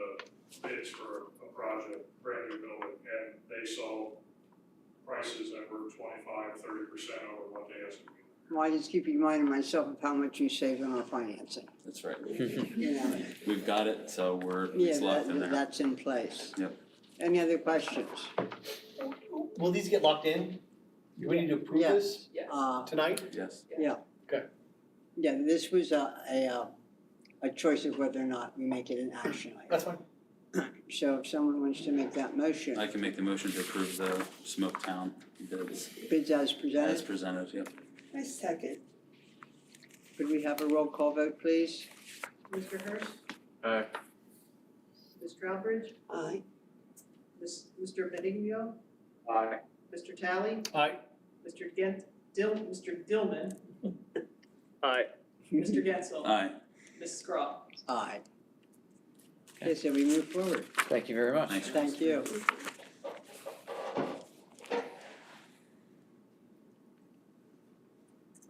bids for a project, brand new building, and they saw prices that were 25-30% over what they estimated. well, I just keep reminding myself of how much you save on our financing, That's right. you know. We've got it, so Yeah, it's locked in there. that's in place. Yep. Any other questions? Will these get locked in? Do we need to approve this tonight? Yes. Yeah. Okay. Yeah, this was a choice of whether or not we make it an action item. That's fine. So if someone wants to make that motion, I can make the motion to approve the Smoketown bids bids as presented, as presented, yep. I second. could we have a roll call vote, please? Mr. Hurst, Aye. Ms. Trowbridge, Aye. Mr. Benigno, Aye. Mr. Talley, Aye. Mr. Dillman, Aye. Mr. Gensel, Aye. Mrs. Craw. Aye. Okay, so we move forward. Thank you very much. Thanks. Thank you.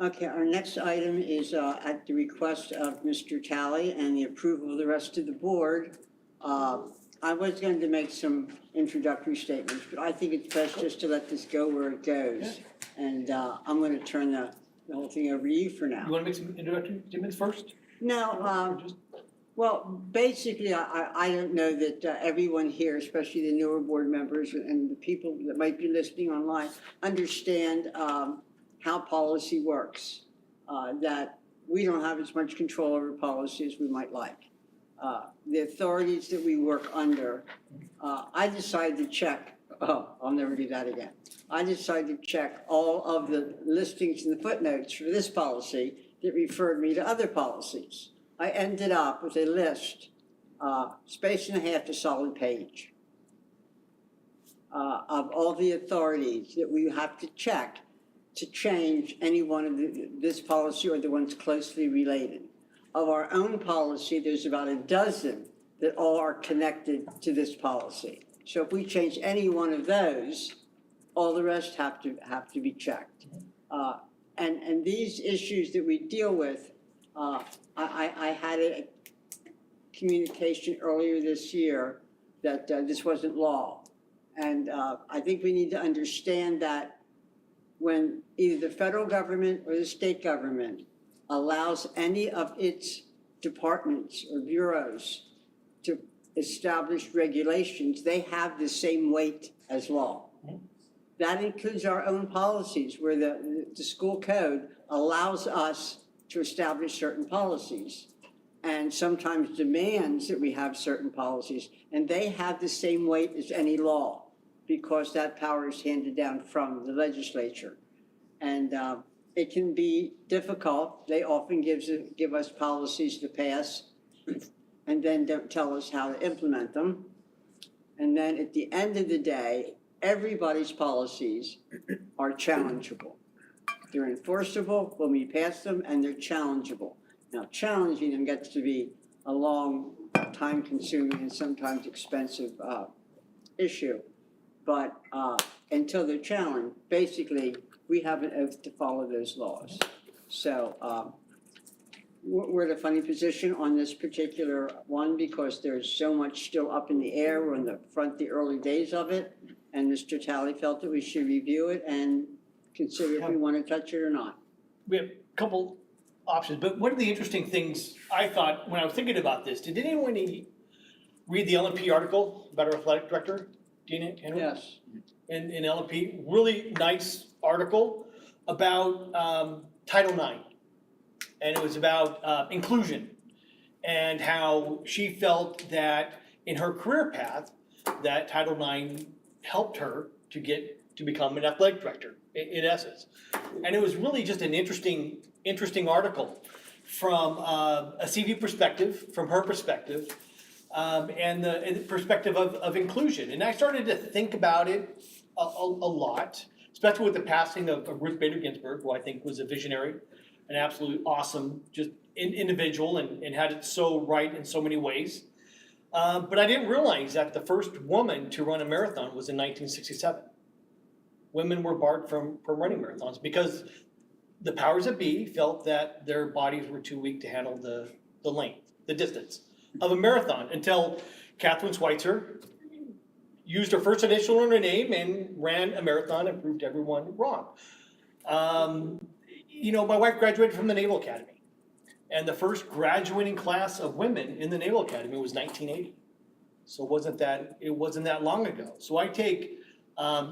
Okay, our next item is at the request of Mr. Talley and the approval of the rest of the board. I was going to make some introductory statements, but I think it's best just to let this go where it goes. And I'm going to turn the whole thing over to you for now. You wanna make some introductory statements first? No, well, basically, I don't know that everyone here, especially the newer board members and the people that might be listening online, understand how policy works, that we don't have as much control over policy as we might like. The authorities that we work under, I decided to check, I'll never do that again. I decided to check all of the listings and the footnotes for this policy that referred me to other policies. I ended up with a list, space and a half to solid page, of all the authorities that we have to check to change any one of this policy or the ones closely related. Of our own policy, there's about a dozen that all are connected to this policy. So if we change any one of those, all the rest have to be checked. And these issues that we deal with, I had a communication earlier this year that this wasn't law. And I think we need to understand that when either the federal government or the state government allows any of its departments or bureaus to establish regulations, they have the same weight as law. That includes our own policies, where the school code allows us to establish certain policies and sometimes demands that we have certain policies, and they have the same weight as any law because that power is handed down from the legislature. And it can be difficult. They often give us policies to pass and then don't tell us how to implement them. And then at the end of the day, everybody's policies are challengeable. They're enforceable when we pass them, and they're challengeable. Now, challenging them gets to be a long, time-consuming, and sometimes expensive issue. But until they're challenged, basically, we have an oath to follow those laws. So we're in a funny position on this particular one because there's so much still up in the air. We're in the early days of it, and Mr. Talley felt that we should review it and consider if we want to touch it or not. We have a couple options, but one of the interesting things I thought when I was thinking about this, did anyone read the LMP article about our athletic director, Dina Henry? Yes. In LMP, really nice article about Title IX. And it was about inclusion and how she felt that in her career path, that Title IX helped her to become an athletic director, in essence. And it was really just an interesting article from a CV perspective, from her perspective, and the perspective of inclusion. And I started to think about it a lot, especially with the passing of Ruth Bader Ginsburg, who I think was a visionary, an absolute awesome just individual and had it so right in so many ways. But I didn't realize that the first woman to run a marathon was in 1967. Women were barred from running marathons because the powers that be felt that their bodies were too weak to handle the length, the distance of a marathon, until Catherine Schweitzer used her first initial in her name and ran a marathon and proved everyone wrong. My wife graduated from the Naval Academy, and the first graduating class of women in the Naval Academy was 1980. So it wasn't that long ago. So I take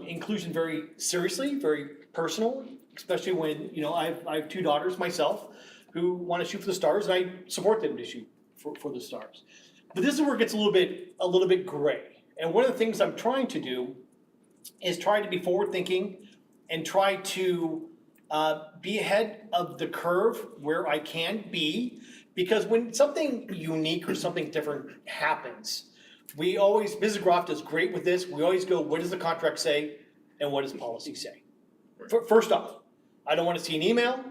inclusion very seriously, very personal, especially when, I have two daughters myself who want to shoot for the stars, and I support them to shoot for the stars. But this is where it gets a little bit gray. And one of the things I'm trying to do is try to be forward-thinking and try to be ahead of the curve where I can be. Because when something unique or something different happens, Mrs. Groff is great with this. We always go, what does the contract say and what does policy say? First off, I don't want to see an email.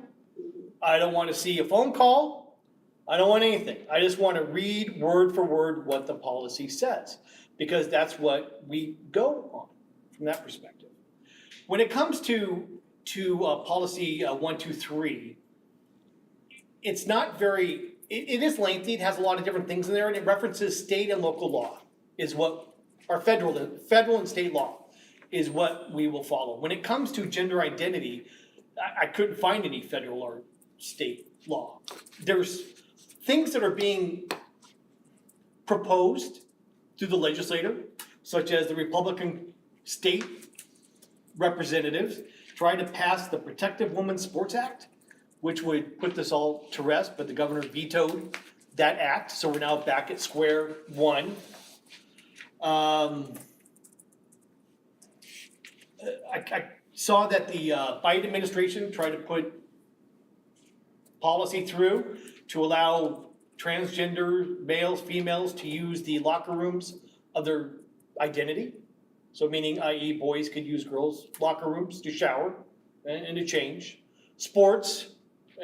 I don't want to see a phone call. I don't want anything. I just want to read word for word what the policy says, because that's what we go on from that perspective. When it comes to policy 123, it's not very, it is lengthy. It has a lot of different things in there, and it references state and local law is what, our federal and state law is what we will follow. When it comes to gender identity, I couldn't find any federal or state law. There's things that are being proposed through the legislature, such as the Republican state representatives trying to pass the Protective Women's Sports Act, which would put this all to rest, but the governor vetoed that act, so we're now back at square one. I saw that the Biden administration tried to put policy through to allow transgender males, females to use the locker rooms of their identity. So meaning, i.e. boys could use girls' locker rooms to shower and to change. Sports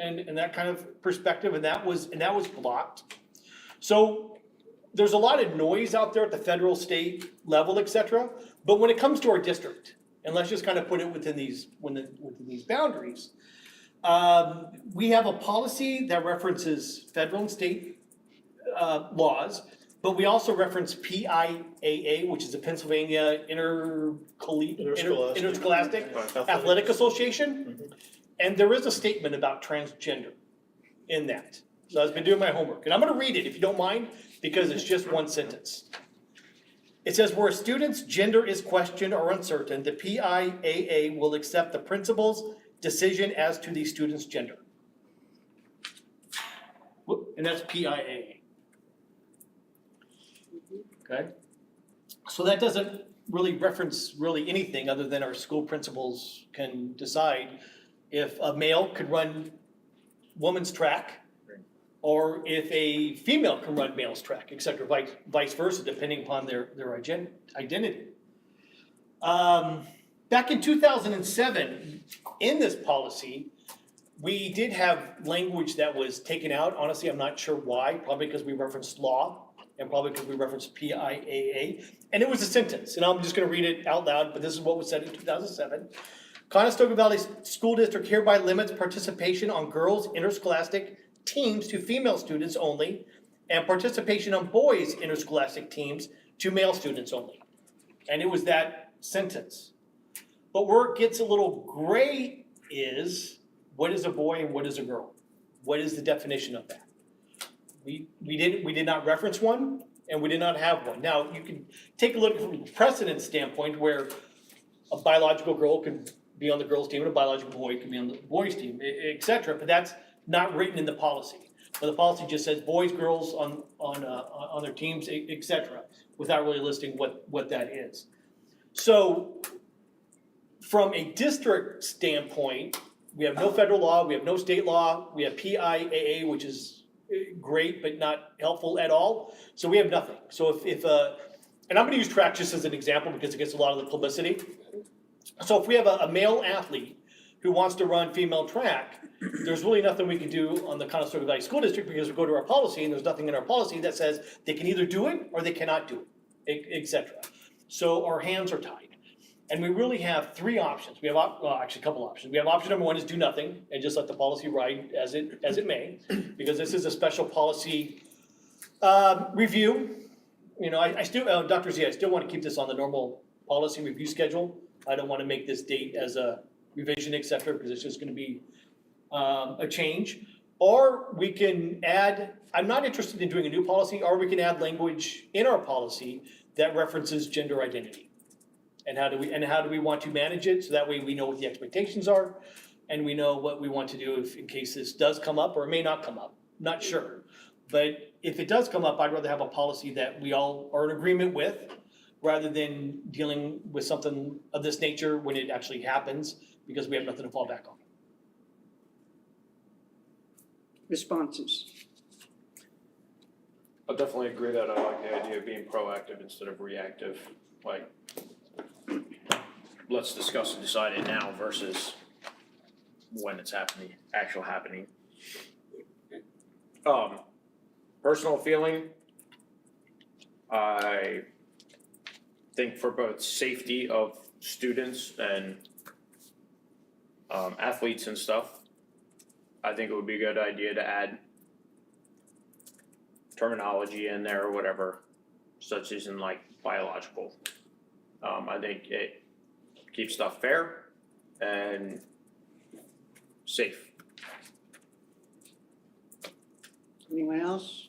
and that kind of perspective, and that was blocked. So there's a lot of noise out there at the federal, state level, et cetera. But when it comes to our district, and let's just kind of put it within these boundaries, we have a policy that references federal and state laws, but we also reference PIAA, which is the Pennsylvania Interscholastic Athletic Association. And there is a statement about transgender in that. So I've been doing my homework, and I'm gonna read it if you don't mind, because it's just one sentence. It says, where a student's gender is questioned or uncertain, the PIAA will accept the principal's decision as to the student's gender. And that's PIAA. Okay? So that doesn't really reference anything other than our school principals can decide if a male could run women's track, or if a female can run male's track, et cetera, vice versa, depending upon their identity. Back in 2007, in this policy, we did have language that was taken out. Honestly, I'm not sure why, probably because we referenced law, and probably because we referenced PIAA. And it was a sentence, and I'm just gonna read it out loud, but this is what was said in 2007. Conestoga Valley School District hereby limits participation on girls' interscholastic teams to female students only, and participation on boys' interscholastic teams to male students only. And it was that sentence. But where it gets a little gray is, what is a boy and what is a girl? What is the definition of that? We did not reference one, and we did not have one. Now, you can take a look from a precedent standpoint where a biological girl can be on the girls' team and a biological boy can be on the boys' team, et cetera, but that's not written in the policy. But the policy just says boys, girls on their teams, et cetera, without really listing what that is. So from a district standpoint, we have no federal law, we have no state law, we have PIAA, which is great but not helpful at all. So we have nothing. So if and I'm gonna use track just as an example because it gets a lot of the publicity. So if we have a male athlete who wants to run female track, there's really nothing we can do on the Conestoga Valley School District because we go to our policy and there's nothing in our policy that says they can either do it or they cannot do it, et cetera. So our hands are tied. And we really have three options. We have, actually a couple options. We have option number one is do nothing and just let the policy ride as it may, because this is a special policy review. You know, I still, Dr. Z, I still want to keep this on the normal policy review schedule. I don't want to make this date as a revision, et cetera, because it's just going to be a change. Or we can add, I'm not interested in doing a new policy, or we can add language in our policy that references gender identity. And how do we want to manage it, so that way we know what the expectations are, and we know what we want to do if, in case this does come up, or it may not come up, not sure. But if it does come up, I'd rather have a policy that we all are in agreement with, rather than dealing with something of this nature when it actually happens, because we have nothing to fall back on. Responses? I definitely agree that I like the idea of being proactive instead of reactive, like, let's discuss and decide it now versus when it's happening. Personal feeling, I think for both safety of students and athletes and stuff, I think it would be a good idea to add terminology in there or whatever, such as in like biological. I think it keeps stuff fair and safe. Anyone else?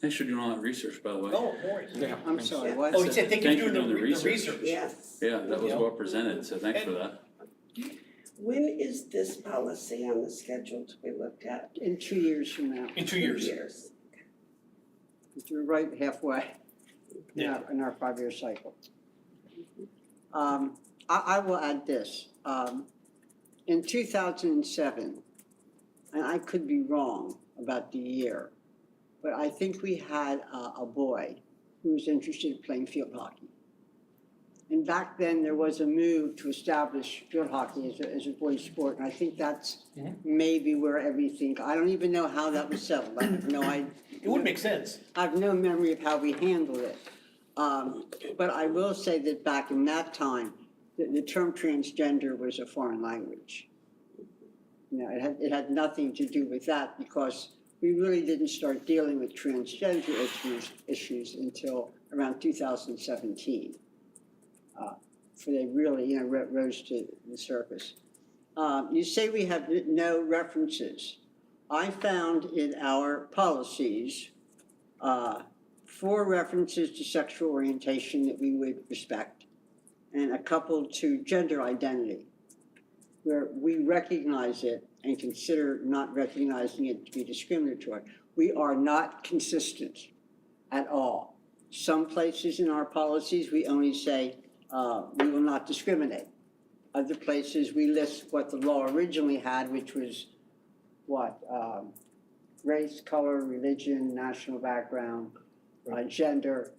Thanks for doing all that research, by the way. Oh, Maurice. Yeah. I'm sorry, what? Oh, he said thank you Thank for doing the research. Yes. Yeah, that was Yeah. well presented, so thanks for that. When is this policy on the schedule to be looked at? In 2 years from now. In 2 years. We're right halfway Yeah. in our 5-year cycle. I will add this. In 2007, and I could be wrong about the year, but I think we had a boy who was interested in playing field hockey. And back then, there was a move to establish field hockey as a boys' sport, and I think that's maybe where everything, I don't even know how that was settled. I have no idea. It would make sense. I have no memory of how we handled it. But I will say that back in that time, the term transgender was a foreign language. You know, it had nothing to do with that, because we really didn't start dealing with transgender issues until around 2017. For they really, rose to the surface. You say we have no references. I found in our policies 4 references to sexual orientation that we would respect, and a couple to gender identity, where we recognize it and consider not recognizing it to be discriminatory. We are not consistent at all. Some places in our policies, we only say we will not discriminate. Other places, we list what the law originally had, which was race, color, religion, national background, gender.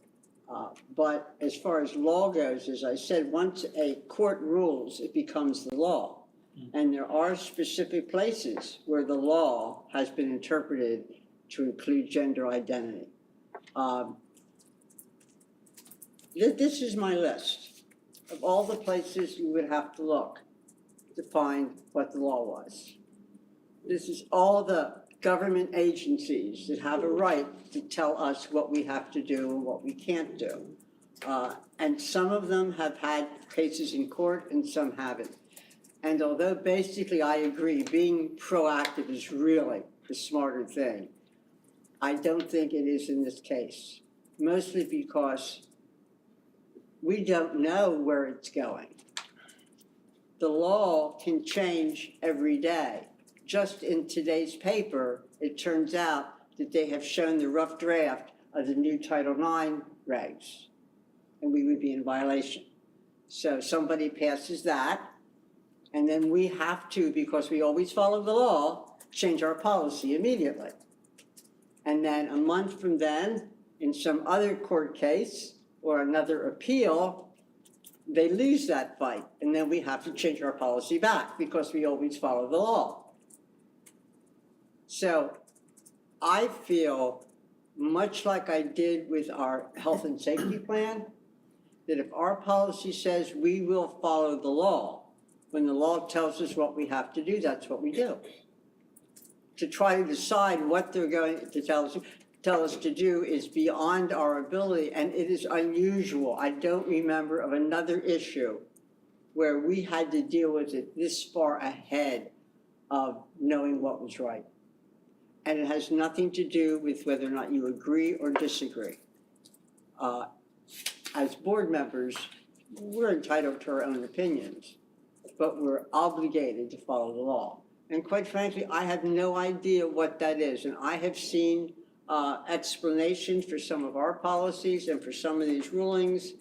But as far as law goes, as I said, once a court rules, it becomes the law. And there are specific places where the law has been interpreted to include gender identity. This is my list of all the places you would have to look to find what the law was. This is all the government agencies that have a right to tell us what we have to do and what we can't do. And some of them have had cases in court and some haven't. And although basically I agree, being proactive is really the smarter thing, I don't think it is in this case. Mostly because we don't know where it's going. The law can change every day. Just in today's paper, it turns out that they have shown the rough draft of the new Title IX regs, and we would be in violation. So somebody passes that, and then we have to, because we always follow the law, change our policy immediately. And then a month from then, in some other court case or another appeal, they lose that fight, and then we have to change our policy back because we always follow the law. So I feel, much like I did with our health and safety plan, that if our policy says we will follow the law, when the law tells us what we have to do, that's what we do. To try to decide what they're going to tell us to do is beyond our ability, and it is unusual. I don't remember of another issue where we had to deal with it this far ahead of knowing what was right. And it has nothing to do with whether or not you agree or disagree. As board members, we're entitled to our own opinions, but we're obligated to follow the law. And quite frankly, I have no idea what that is. And I have seen explanations for some of our policies and for some of these rulings.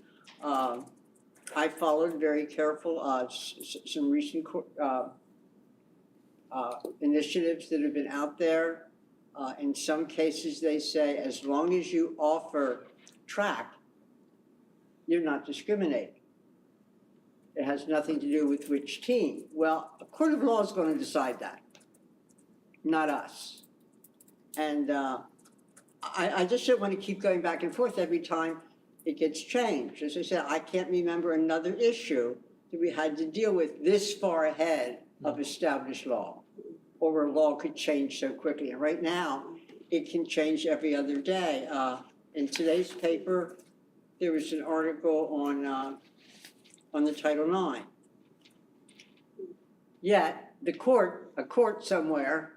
I followed very careful some recent initiatives that have been out there. In some cases, they say, as long as you offer track, you're not discriminating. It has nothing to do with which team. Well, a court of law is going to decide that, not us. And I just don't want to keep going back and forth every time it gets changed. As I said, I can't remember another issue that we had to deal with this far ahead of established law, or where law could change so quickly. And right now, it can change every other day. In today's paper, there was an article on the Title IX. Yet, a court somewhere,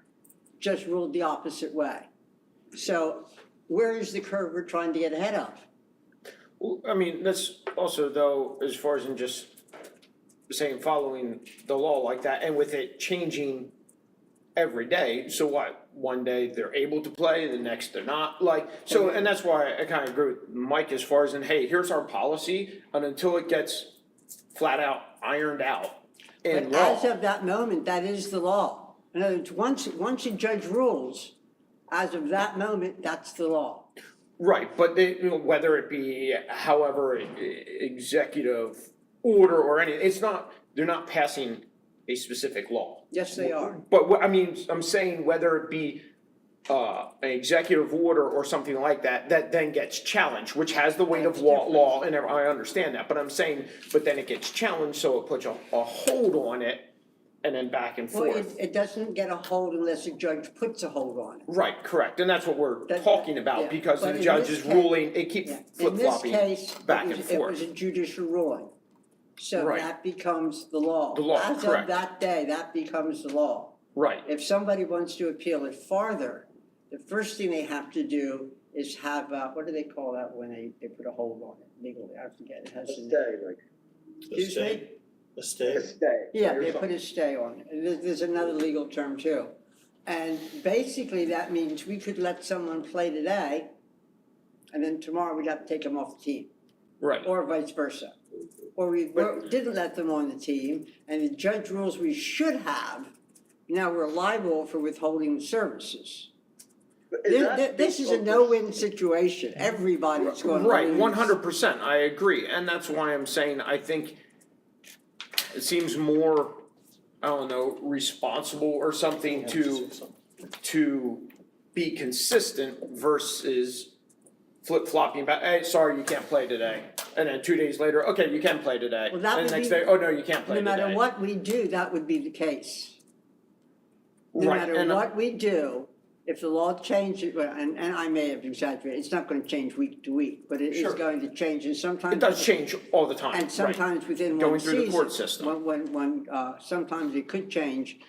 just ruled the opposite way. So, where is the curve we're trying to get ahead of? Well, I mean, that's also though, as far as in just saying following the law like that, and with it changing every day, so what? One day they're able to play, the next they're not. Like, so, and that's why I kind of agree with Mike as far as in, hey, here's our policy, and until it gets flat out ironed out in But law. as of that moment, that is the law. In other words, once a judge rules, as of that moment, that's the law. Right, but they, you know, whether it be however executive order or anything, it's not, they're not passing a specific law. Yes, they are. But what, I mean, I'm saying whether it be an executive order or something like that, that then gets challenged, which has the weight of law, and I understand that, but I'm saying, but then it gets challenged, so it puts a hold on it, and then back and Well, forth. it doesn't get a hold unless a judge puts a hold on it. Right, correct, and that's what we're That- talking yeah, about, because but the in judge this is case- ruling, it keeps flip-flopping In this case, back and it was forth. a judicial ruling. So Right. that becomes the law. The law, As of correct. that day, that becomes the law. Right, If somebody wants to appeal it farther, the first thing they have to do is have, what do they call that when they put a hold on it legally? I forget, it has a name. Excuse me? A stay? Yeah, they put a stay on it. There's another legal term too. And basically that means we could let someone play today, and then tomorrow we'd have to take them off the team, right. or vice versa. Or we didn't let them on the team, and the judge rules we should have, now we're liable for withholding services. This is a no-win situation. Everybody's going to lose. Right, 100%, I agree, and that's why I'm saying I think it seems more, I don't know, responsible or something to be consistent versus flip-flopping back, hey, sorry, you can't play today. And then 2 days later, okay, you can play today. Well, that And would the next be- day, oh, no, you can't play No today. matter what we do, that would be the case. No Right, matter and- what we do, if the law changes, well, and I may have exaggerated, it's not gonna change week to week, but it is Sure. going to change, and sometimes. It does change all the time, And right. sometimes within Going one through the court season, system. when sometimes it could change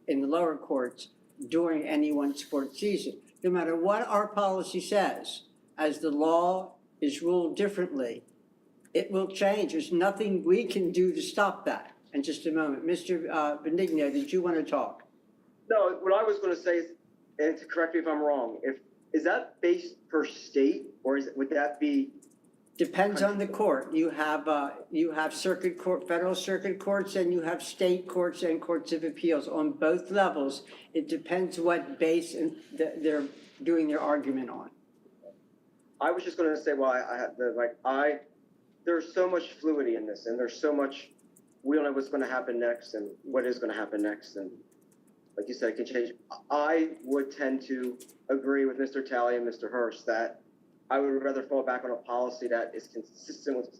in the lower courts during any one sports season. No matter what our policy says, as the law is ruled differently, it will change. There's nothing we can do to stop that. In just a moment, Mr. Benigno, did you want to talk? No, what I was going to say is, and to correct me if I'm wrong, is that based per state, or would that be? Depends on the court. You have circuit court, federal circuit courts, and you have state courts and courts of appeals. On both levels, it depends what base they're doing their argument on. I was just going to say, well, there's so much fluidity in this, and there's so much, we don't know what's gonna happen next and what is gonna happen next, and like you said, it can change. I would tend to agree with Mr. Talley and Mr. Hurst that I would rather fall back on a policy that is consistent with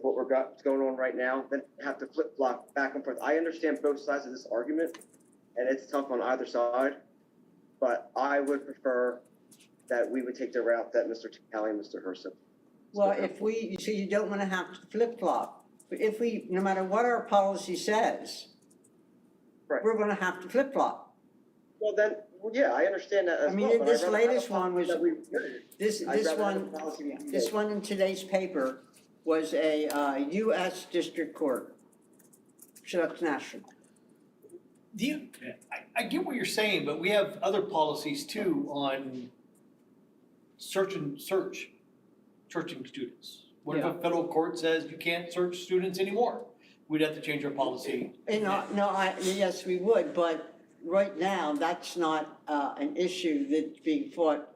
what we're got going on right now than have to flip-flop back and forth. I understand both sides of this argument, and it's tough on either side, but I would prefer that we would take the route that Mr. Talley and Mr. Hurst have. Well, so you don't wanna have to flip-flop, but if we, no matter what our policy says, Right. we're gonna have to flip-flop. Well, then, yeah, I understand that as I mean, well, but this I'd rather have a latest one was, policy this I'd rather have a one, policy we this take. one in today's paper was a, US District Court. So that's national. I get what you're saying, but we have other policies too on searching students. What if a federal court says you can't search students anymore? We'd have to change our policy. And yes, we would, but right now, that's not, an issue that's being fought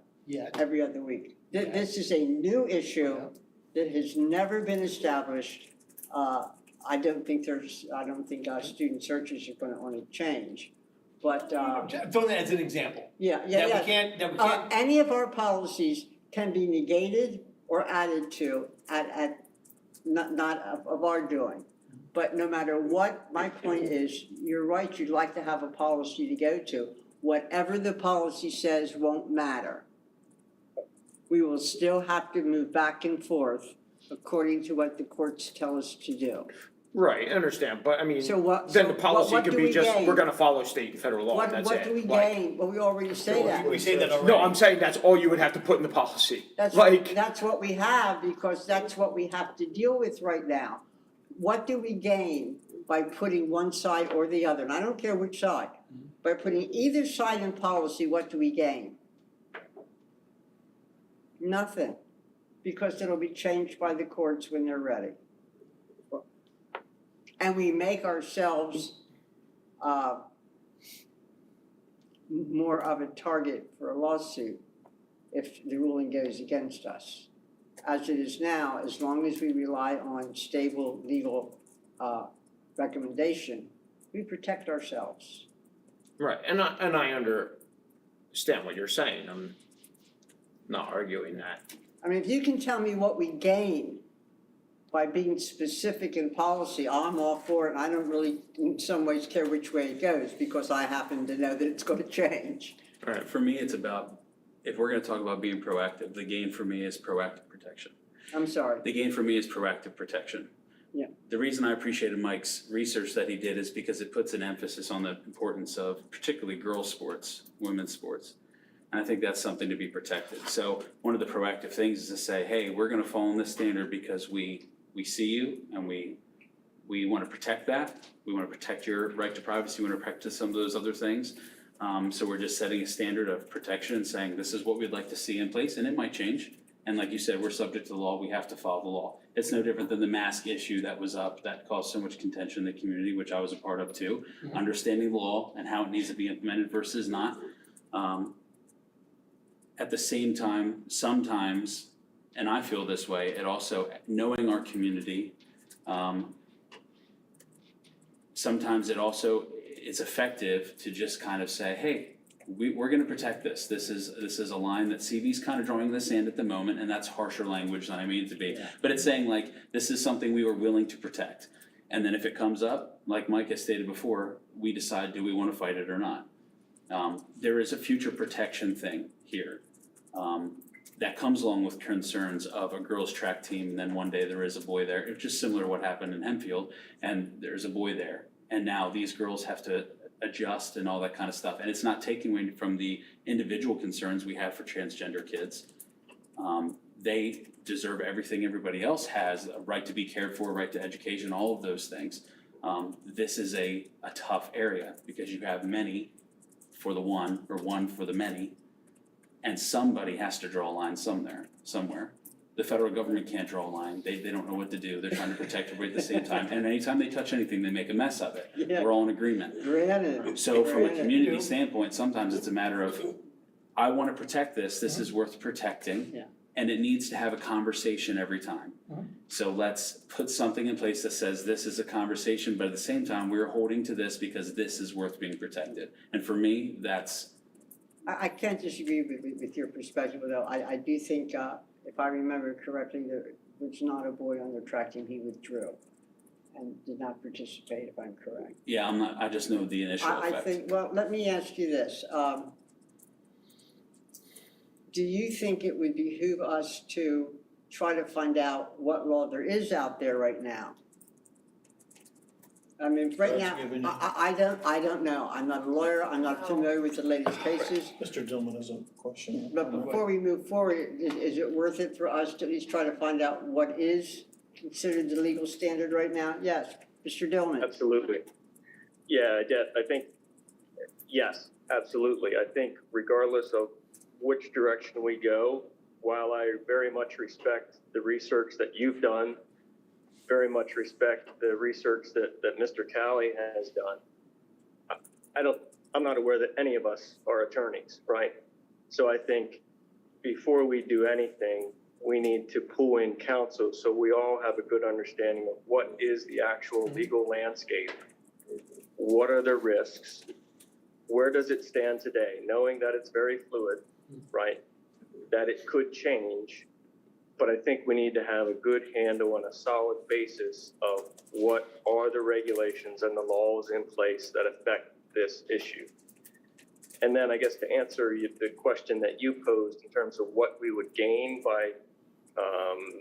every other week. This is a new issue that has never been established. I don't think student searches are gonna change, but, Throw that as an example. yeah. That we can't. Any of our policies can be negated or added to not of our doing. But no matter what, my point is, you're right, you'd like to have a policy to go to. Whatever the policy says won't matter. We will still have to move back and forth according to what the courts tell us to do. Right, I understand, but I mean, So what? then so the policy what could do be we just, gain? we're gonna follow state and federal law, and that's it. What do we Like- gain? Well, we already say that. We say that already. No, I'm saying that's all you would have to put in the policy. That's what we have, because that's what we have to deal with right now. What do we gain by putting one side or the other? And I don't care which side. By putting either side in policy, what do we gain? Nothing, because it'll be changed by the courts when they're ready. And we make ourselves more of a target for a lawsuit if the ruling goes against us. As it is now, as long as we rely on stable legal recommendation, we protect ourselves. Right, and I understand what you're saying, I'm not arguing that. I mean, if you can tell me what we gain by being specific in policy, I'm all for it, and I don't really, in some ways, care which way it goes, because I happen to know that it's gonna change. Right. For me, it's about, if we're gonna talk about being proactive, the gain for me is proactive protection. I'm sorry. The gain for me is proactive protection. Yeah. The reason I appreciated Mike's research that he did is because it puts an emphasis on the importance of particularly girls' sports, women's sports. And I think that's something to be protected. So one of the proactive things is to say, hey, we're gonna fall in this standard because we see you and we wanna protect that. We wanna protect your right to privacy, we wanna protect some of those other things. So we're just setting a standard of protection and saying, this is what we'd like to see in place, and it might change. And like you said, we're subject to the law, we have to follow the law. It's no different than the mask issue that was up, that caused so much contention in the community, which I was a part of too. Understanding the law and how it needs to be implemented versus not. At the same time, sometimes, and I feel this way, it also, knowing our community, sometimes it's effective to just kind of say, hey, we're gonna protect this. This is a line that CV's kind of drawing in the sand at the moment, and that's harsher language than I mean it to be. But it's saying like, this is something we were willing to protect. And then if it comes up, like Mike has stated before, we decide, do we wanna fight it or not? There is a future protection thing here. That comes along with concerns of a girls' track team, and then one day there is a boy there. It's just similar to what happened in Hempfield, and there's a boy there. And now these girls have to adjust and all that kind of stuff. And it's not taking away from the individual concerns we have for transgender kids. They deserve everything everybody else has, a right to be cared for, right to education, all of those things. This is a tough area because you have many for the one or one for the many. And somebody has to draw a line somewhere. The federal government can't draw a line. They don't know what to do. They're trying to protect everybody at the same time. And anytime they touch anything, they make a mess of it. Yeah. We're all in agreement. Granted. So from a community standpoint, sometimes it's a matter of, I want to protect this. This is worth protecting. Yeah. And it needs to have a conversation every time. So let's put something in place that says this is a conversation, but at the same time, we're holding to this because this is worth being protected. And for me, that's, I can't disagree with your perspective, though. I do think, if I remember correctly, there was not a boy on the track team, he withdrew and did not participate, if I'm correct. yeah, I'm not, I just know the initial effect. I think, well, let me ask you this. Do you think it would behoove us to try to find out what law there is out there right now? I mean, right now, I don't know. I'm not a lawyer. I'm not familiar with the latest cases. Mr. Dillman has a question. But before we move forward, is it worth it for us to at least try to find out what is considered the legal standard right now? Yes, Mr. Dillman. Absolutely. Yeah, I think, yes, absolutely. I think regardless of which direction we go, while I very much respect the research that you've done, very much respect the research that Mr. Talley has done, I'm not aware that any of us are attorneys, right? So I think before we do anything, we need to pull in counsel so we all have a good understanding of what is the actual legal landscape. What are the risks? Where does it stand today? Knowing that it's very fluid, right? That it could change, but I think we need to have a good handle and a solid basis of what are the regulations and the laws in place that affect this issue. And then I guess to answer the question that you posed in terms of what we would gain by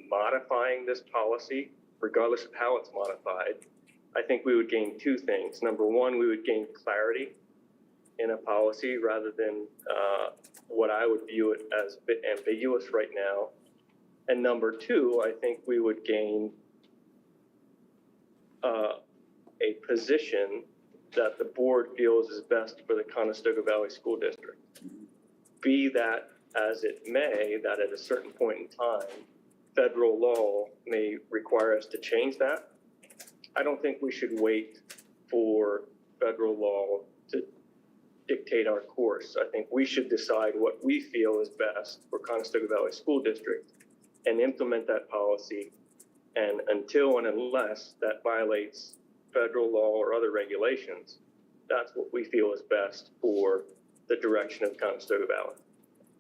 modifying this policy, regardless of how it's modified, I think we would gain two things. Number one, we would gain clarity in a policy rather than what I would view it as a bit ambiguous right now. And number two, I think we would gain a position that the board feels is best for the Conestoga Valley School District. Be that as it may, that at a certain point in time, federal law may require us to change that. I don't think we should wait for federal law to dictate our course. I think we should decide what we feel is best for Conestoga Valley School District and implement that policy. And until and unless that violates federal law or other regulations, that's what we feel is best for the direction of Conestoga Valley.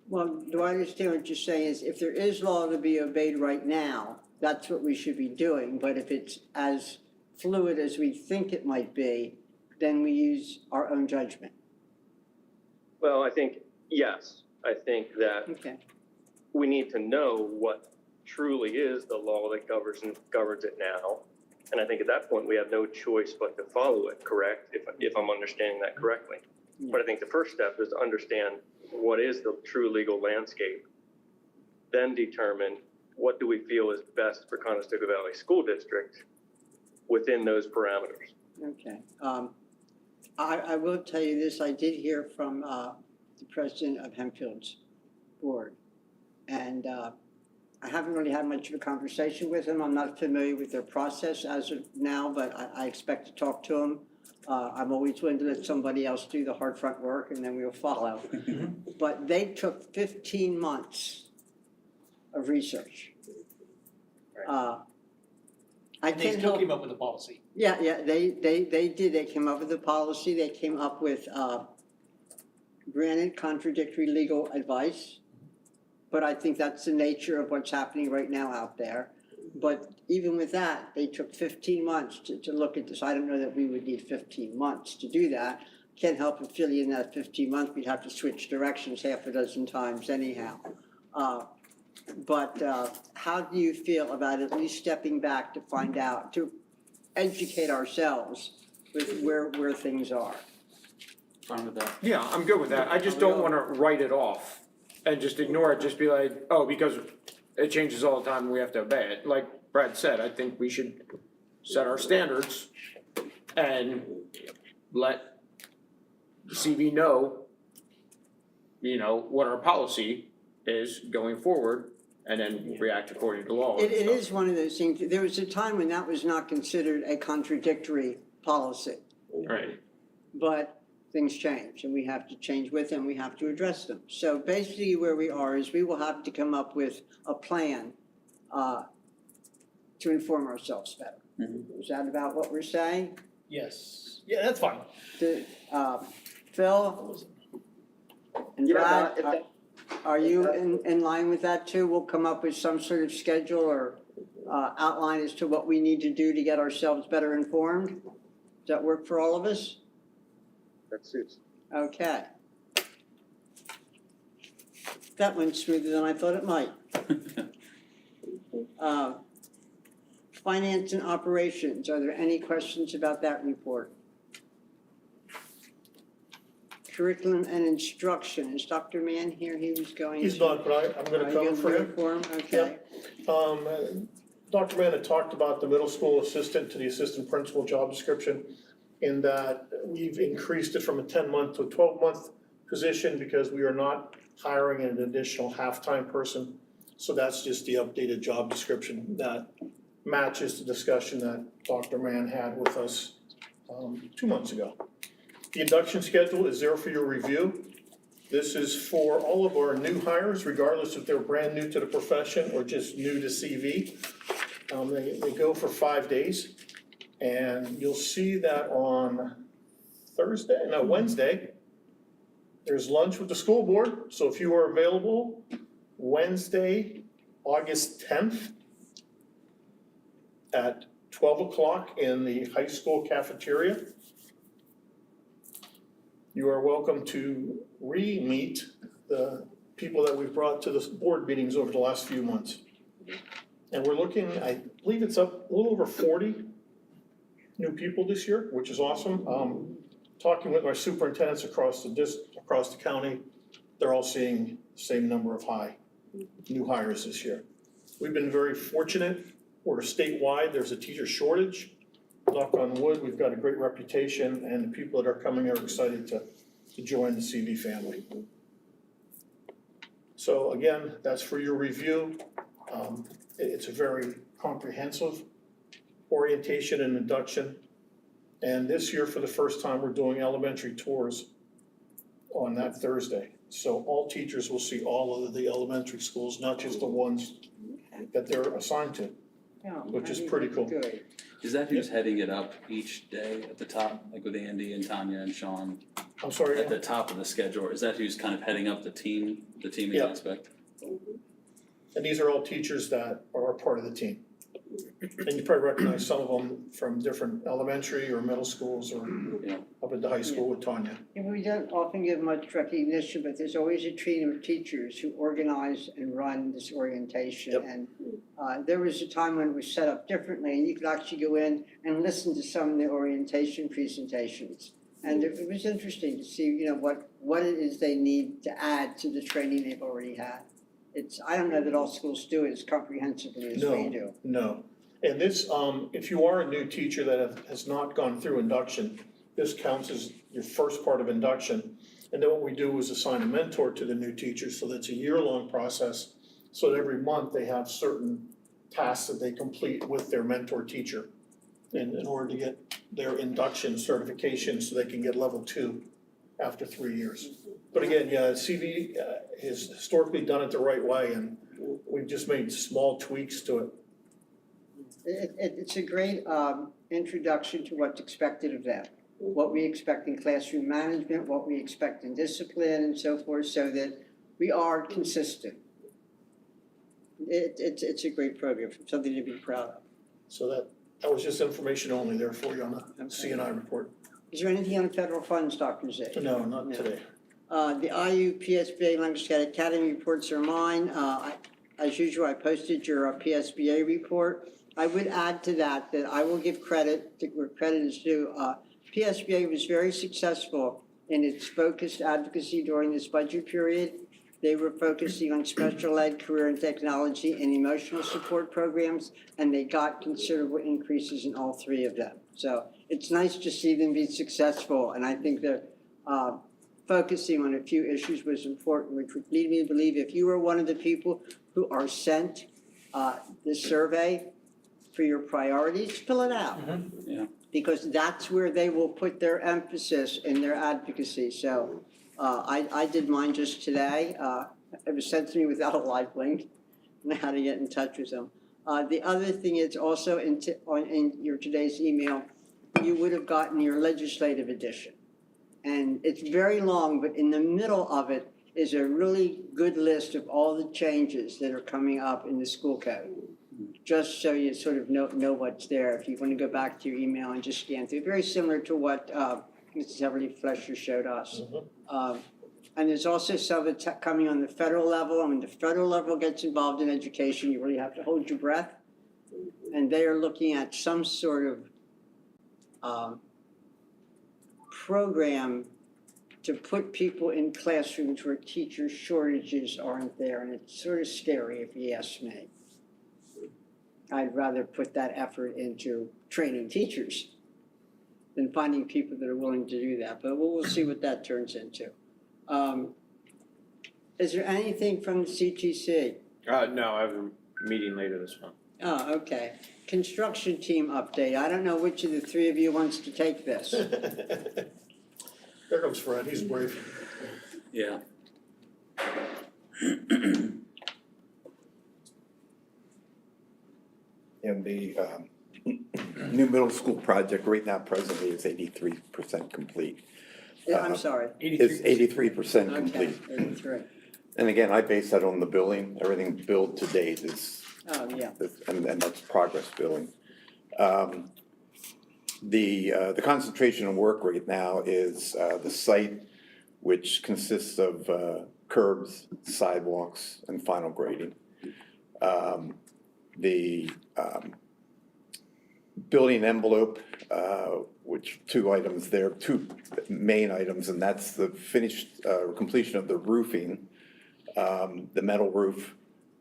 Well, do I understand what you're saying is if there is law to be obeyed right now, that's what we should be doing. But if it's as fluid as we think it might be, then we use our own judgment. Well, I think, yes, I think that we need to know what truly is the law that governs it now. And I think at that point, we have no choice but to follow it, correct? If I'm understanding that correctly. But I think the first step is to understand what is the true legal landscape, then determine what do we feel is best for Conestoga Valley School District within those parameters. Okay. I will tell you this, I did hear from the president of Hempfield's board. And I haven't really had much of a conversation with him. I'm not familiar with their process as of now, but I expect to talk to him. I'm always willing to let somebody else do the hard front work and then we'll follow. But they took 15 months of research. They still came up with a policy. Yeah, they did. They came up with a policy. They came up with granted contradictory legal advice. But I think that's the nature of what's happening right now out there. But even with that, they took 15 months to look at this. I don't know that we would need 15 months to do that. Can't help but feel in that 15 months, we'd have to switch directions half a dozen times anyhow. But how do you feel about at least stepping back to find out, to educate ourselves with where things are? Fine with that. Yeah, I'm good with that. I just don't wanna write it off and just ignore it, just be like, oh, because it changes all the time, we have to obey it. Like Brad said, I think we should set our standards and let the CV know, what our policy is going forward, and then react according to law. It is one of those things, there was a time when that was not considered a contradictory policy. Right. But things change and we have to change with them, we have to address them. So basically where we are is we will have to come up with a plan to inform ourselves better. Is that about what we're saying? Yes, yeah, that's fine. Phil? And Yeah, Brad, are you in line with that too? We'll come up with some sort of schedule or outline as to what we need to do to get ourselves better informed? Does that work for all of us? That suits. Okay. That went smoother than I thought it might. Finance and operations, are there any questions about that report? Curriculum and instruction, is Dr. Mann here? He was going to. He's not, but I'm gonna cover for him. Okay. Dr. Mann had talked about the middle school assistant to the assistant principal job description, in that we've increased it from a 10-month to a 12-month position because we are not hiring an additional half-time person. So that's just the updated job description that matches the discussion that Dr. Mann had with us 2 months ago. The induction schedule is there for your review. This is for all of our new hires, regardless if they're brand new to the profession or just new to CV. They go for 5 days, and you'll see that on Wednesday, there's lunch with the school board. So if you are available, Wednesday, August 10th at 12 o'clock in the high school cafeteria. You are welcome to re-meet the people that we've brought to the board meetings over the last few months. And we're looking, I believe it's up a little over 40 new people this year, which is awesome. Talking with my superintendents across the county, they're all seeing the same number of new hires this year. We've been very fortunate. We're statewide, there's a teacher shortage. Knock on wood, we've got a great reputation, and the people that are coming are excited to join the CV family. So again, that's for your review. It's a very comprehensive orientation and induction. And this year, for the first time, we're doing elementary tours on that Thursday. So all teachers will see all of the elementary schools, not just the ones that they're assigned to, which is pretty cool. Good. Is that who's heading it up each day at the top, like with Andy and Tanya and Sean? I'm sorry? At the top of the schedule, is that who's kind of heading up the teaming Yeah. aspect? And these are all teachers that are a part of the team. And you probably recognize some of them from different elementary or middle schools or up at the high school with Tanya. Yeah, we don't often give much recognition, but there's always a team of teachers who organize and run this orientation. Yep. And there was a time when it was set up differently, and you could actually go in and listen to some of the orientation presentations. And it was interesting to see, what it is they need to add to the training they've already had. I don't know that all schools do it as comprehensively as we do. No. And this, if you are a new teacher that has not gone through induction, this counts as your first part of induction. And then what we do is assign a mentor to the new teachers, so that's a year-long process. So that every month they have certain tasks that they complete with their mentor teacher in order to get their induction certification so they can get level 2 after 3 years. But again, CV has historically done it the right way, and we've just made small tweaks to it. It's a great introduction to what's expected of them, what we expect in classroom management, what we expect in discipline and so forth, so that we are consistent. It's a great program, something to be proud of. So that was just information only there for you on the C&I report. Is there anything on federal funds, Dr. Z? No, not today. The IU PSBA Language Academy reports are mine. As usual, I posted your PSBA report. I would add to that I will give credit where credit is due. PSBA was very successful in its focused advocacy during this budget period. They were focusing on special ed, career and technology, and emotional support programs, and they got considerable increases in all 3 of them. So it's nice to see them be successful, and I think that focusing on a few issues was important, which would lead me to believe if you are one of the people who are sent this survey for your priorities, fill it out. Yeah. Because that's where they will put their emphasis in their advocacy. So I did mine just today. It was sent to me without a live link. I know how to get in touch with them. The other thing is also in your today's email, you would have gotten your legislative edition. And it's very long, but in the middle of it is a really good list of all the changes that are coming up in the school code. Just so you sort of know what's there, if you want to go back to your email and just scan through. Very similar to what Mrs. Everly Flesher showed us. And there's also some of it coming on the federal level. And when the federal level gets involved in education, you really have to hold your breath. And they are looking at some sort of program to put people in classrooms where teacher shortages aren't there. And it's sort of scary if you ask me. I'd rather put that effort into training teachers than finding people that are willing to do that. But we'll see what that turns into. Is there anything from the CTC? No, I have a meeting later this month. Oh, okay. Construction team update. I don't know which of the three of you wants to take this. There comes Fred, he's brave. Yeah. And the new middle school project right now presently is 83% complete. I'm sorry. It's 83% complete. Okay, 83. And again, I base that on the billing. Everything billed to date is, Oh, yeah. and that's progress billing. The concentration of work right now is the site, which consists of curbs, sidewalks, and final grading. The building envelope, which two items there, two main items, and that's the finished completion of the roofing, the metal roof,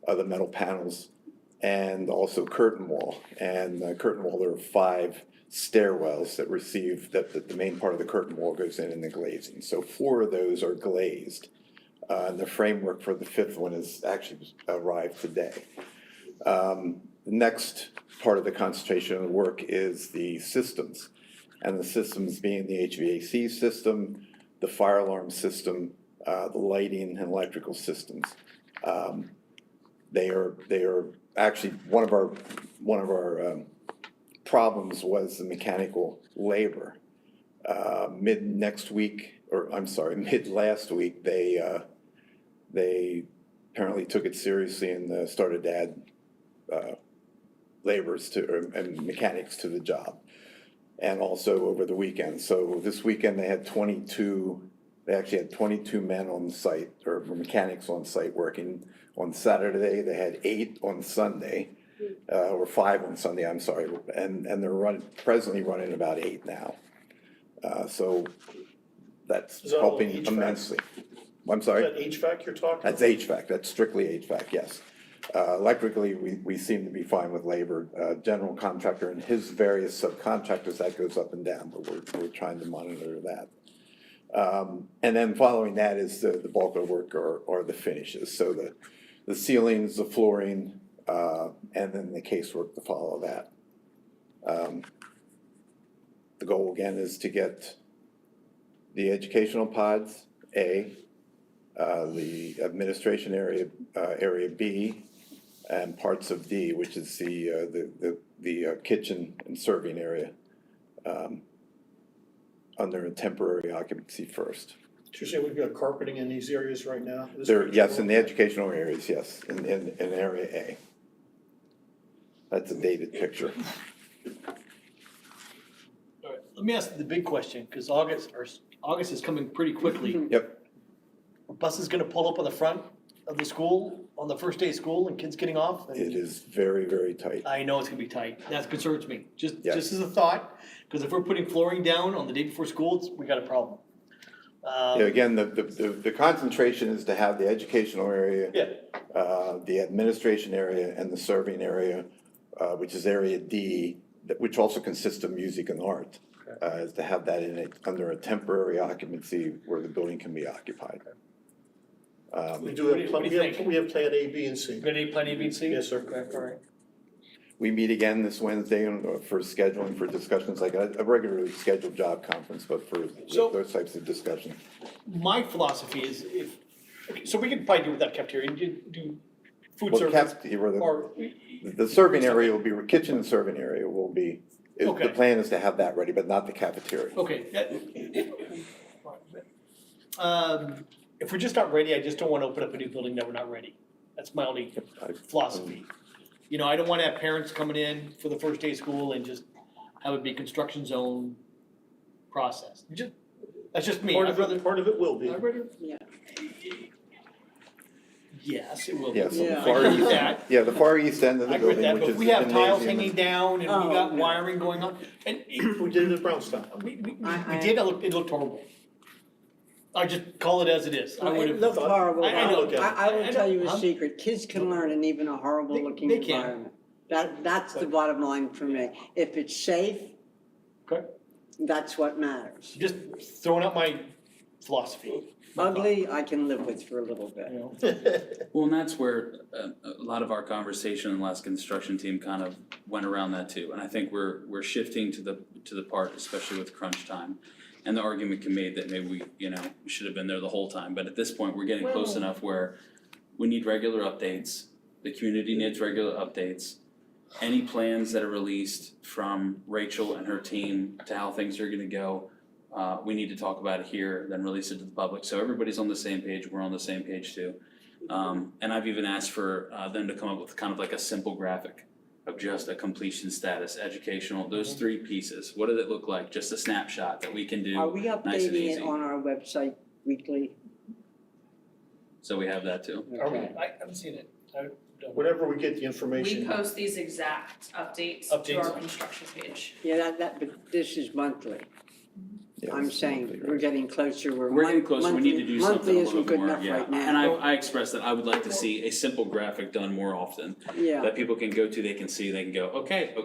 the metal panels, and also curtain wall. And curtain wall, there are 5 stairwells that receive, that the main part of the curtain wall goes in the glazing. So 4 of those are glazed. And the framework for the 5th one has actually arrived today. The next part of the concentration of the work is the systems. And the systems being the HVAC system, the fire alarm system, the lighting and electrical systems. They are actually, one of our problems was the mechanical labor. Mid last week, they apparently took it seriously and started to add laborers and mechanics to the job. And also over the weekend. So this weekend they actually had 22 men on site, or mechanics on site working. On Saturday, they had 8 on Sunday, or 5 on Sunday, I'm sorry. And they're presently running about 8 now. So that's Is that all helping HVAC? immensely. I'm sorry? Is that HVAC you're talking about? That's HVAC, that's strictly HVAC, yes. Electrically, we seem to be fine with labor. General contractor and his various subcontractors, that goes up and down, but we're trying to monitor that. And then following that is the bulk of work or the finishes. So the ceilings, the flooring, and then the casework to follow that. The goal again is to get the educational pods, A, the administration area, area B, and parts of D, which is the kitchen and serving area, under a temporary occupancy first. So you're saying we've got carpeting in these areas right now? Yes, in the educational areas, yes, in area A. That's a dated picture. All right, let me ask the big question, because August is coming pretty quickly. Yep. Are buses gonna pull up on the front of the school on the first day of school and kids getting off? It is very, very tight. I know it's gonna be tight. That concerns me. Just Yes. as a thought, because if we're putting flooring down on the day before school, we got a problem. Yeah, again, the concentration is to have the educational area, the administration area, and the serving area, which is area D, which also consists of music and art, is to have that under a temporary occupancy where the building can be occupied. We do have, we have plan A, B, and C. Plan A, B, and C? Yes, sir. Okay, all right. We meet again this Wednesday for scheduling for discussions, like a regularly scheduled job conference, but for those types of discussions. My philosophy is so we can probably do without cafeteria and do food Well, service or or, the serving area will be, kitchen and serving area will be, the Okay. plan is to have that ready, but not the cafeteria. okay. If we're just not ready, I just don't wanna open up a new building that we're not ready. That's my only philosophy. You know, I don't wanna have parents coming in for the first day of school and just have it be construction zone process. That's just me. Part I'd of rather. it will be. I'd rather. Yeah. Yes, it will. Yeah, so the Yeah. far I agree with east, that. yeah, the far east end of I the agree with building, that, which but is if the we have tiles gymnasium. hanging down and we Oh, got okay. wiring going on, and We did it at Brownstown. we did, it looked horrible. I just call it as it is. I would It have. looked horrible. I know. I will I tell know. you a Huh? secret, kids can learn in even a horrible looking they can. environment. That's the bottom line for me. If it's safe, Okay. that's what matters. Just throwing out my philosophy. Ugly, I can live with for a little bit. Well, and that's where a lot of our conversation in the last construction team kind of went around that too. And I think we're shifting to the part, especially with crunch time. And the argument can be made that maybe we, should have been there the whole time. But at this point, we're getting close enough where we need regular updates. The community needs regular updates. Any plans that are released from Rachel and her team to how things are gonna go, we need to talk about it here, then release it to the public. So everybody's on the same page, we're on the same page too. And I've even asked for them to come up with kind of like a simple graphic of just a completion status, educational, those three pieces. What did it look like? Just a snapshot that we can do Are we nice and updating easy. it on our website weekly? So we have that too. Are we, Okay. I haven't seen it. Whenever we get the We information. post these exact updates to Updates. our construction page. Yeah, but this is monthly. Yeah, I'm it's saying monthly, we're right. getting closer, We're getting closer, we need to do something a monthly little isn't bit good more, enough yeah. right now. And I expressed that I would like to see a simple graphic done more often. Yeah, That people can go to, they can see, they can go, okay,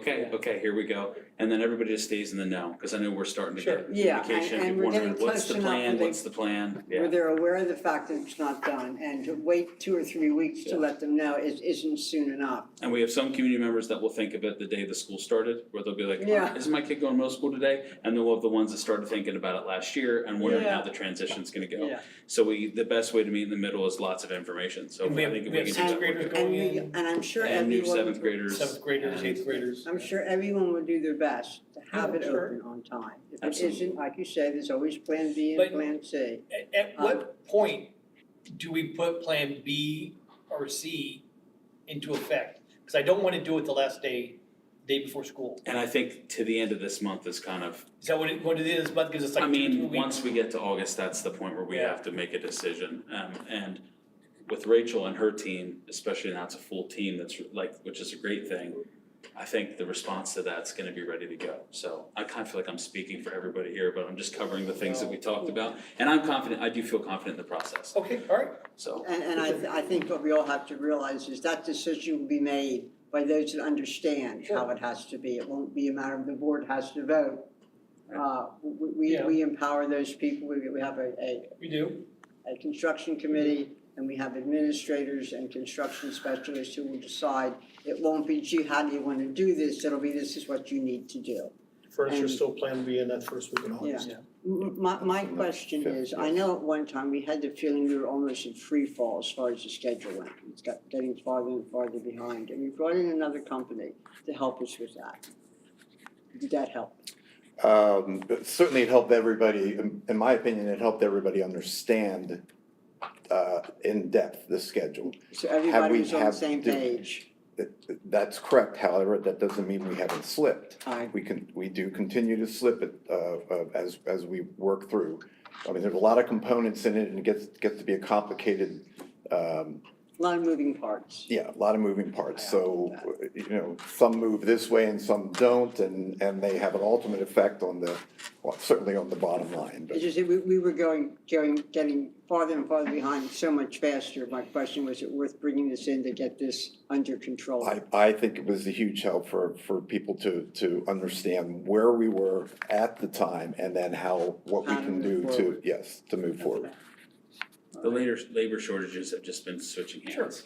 here we go. And then everybody just stays in the know, because I know we're starting to get Yeah, communication, and people we're wondering, getting what's the close enough plan, where they- what's the plan? Yeah. where they're aware of the fact that it's not done, and to wait 2 or 3 weeks to Yeah. let them know isn't soon enough. And we have some community members that will think of it the day the school started, where they'll be like, Yeah. is my kid going to middle school today? And then we'll have the ones that started thinking about it last year and wondering Yeah. how the transition's gonna go. Yeah. So the best way to meet in the middle is lots of information, so And we I have, think if we we have can do sixth that. graders And going we, in, and I'm sure And new everyone, seventh graders. seventh graders, eighth graders. I'm sure everyone would do their best to have Yeah, it sure. open on time. If it Absolutely. isn't, like you say, there's always plan B and But- plan C. At what point do we put Plan B or C into effect? Because I don't want to do it the last day before school. And I think to the end of this month is kind of, Is that what it is, but because it's like I 2 mean, weeks? once we get to August, that's the point where we Yeah. have to make a decision. And with Rachel and her team, especially now it's a full team that's which is a great thing. I think the response to that's gonna be ready to go. So I kind of feel like I'm speaking for everybody here, but I'm just covering the things that we talked about. And I'm confident, I do feel confident in the process, Okay, all right. so. And I think what we all have to realize is that decision will be made by those that understand how it has to be. It won't be a matter of the board has to vote. We empower those people. We have We do. a construction committee, and we have administrators and construction specialists who will decide. It won't be, gee, how do you want to do this? It'll be, this is what you need to do. Furniture And- still plan to be in that first week in August. My question is, I know at one time we had the feeling we were almost in free fall as far as the schedule went. It's getting farther and farther behind, and we brought in another company to help us with that. Did that help? But certainly it helped everybody, in my opinion, it helped everybody understand in depth the schedule. So everybody was on the have- same page. That's correct, however, that doesn't mean we haven't slipped. Aye. We do continue to slip it as we work through. I mean, there's a lot of components in it and it gets to be a complicated, A lot of moving parts. yeah, a lot of moving parts. So, some move this way and some don't, and they have an ultimate effect on certainly on the bottom line. But It's just that we were getting farther and farther behind so much faster. My question was, it worth bringing this in to get this under control? I think it was a huge help for people to understand where we were at the time and then what we How to can move do forward. to move forward. The labor shortages have just been switching hands.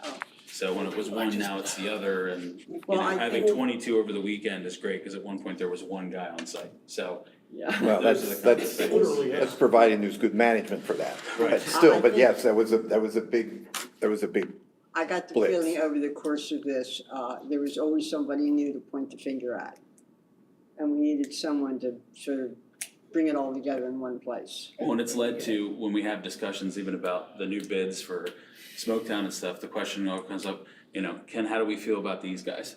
Oh. So when it was one, now it's the other, and Well, I having think- 22 over the weekend is great, because at one point there was one guy on site, so. Yeah. Well, Those are the kind of that's things. that's providing there's good management for that. Right. But still, I but think- yes, that was a big. I I got the Blitz. feeling over the course of this, there was always somebody new to point the finger at. And we needed someone to sort of bring it all together in one place. Well, and it's led to, when we have discussions even about the new bids for Smoketown and stuff, the question all comes up, you know, how do we feel about these guys?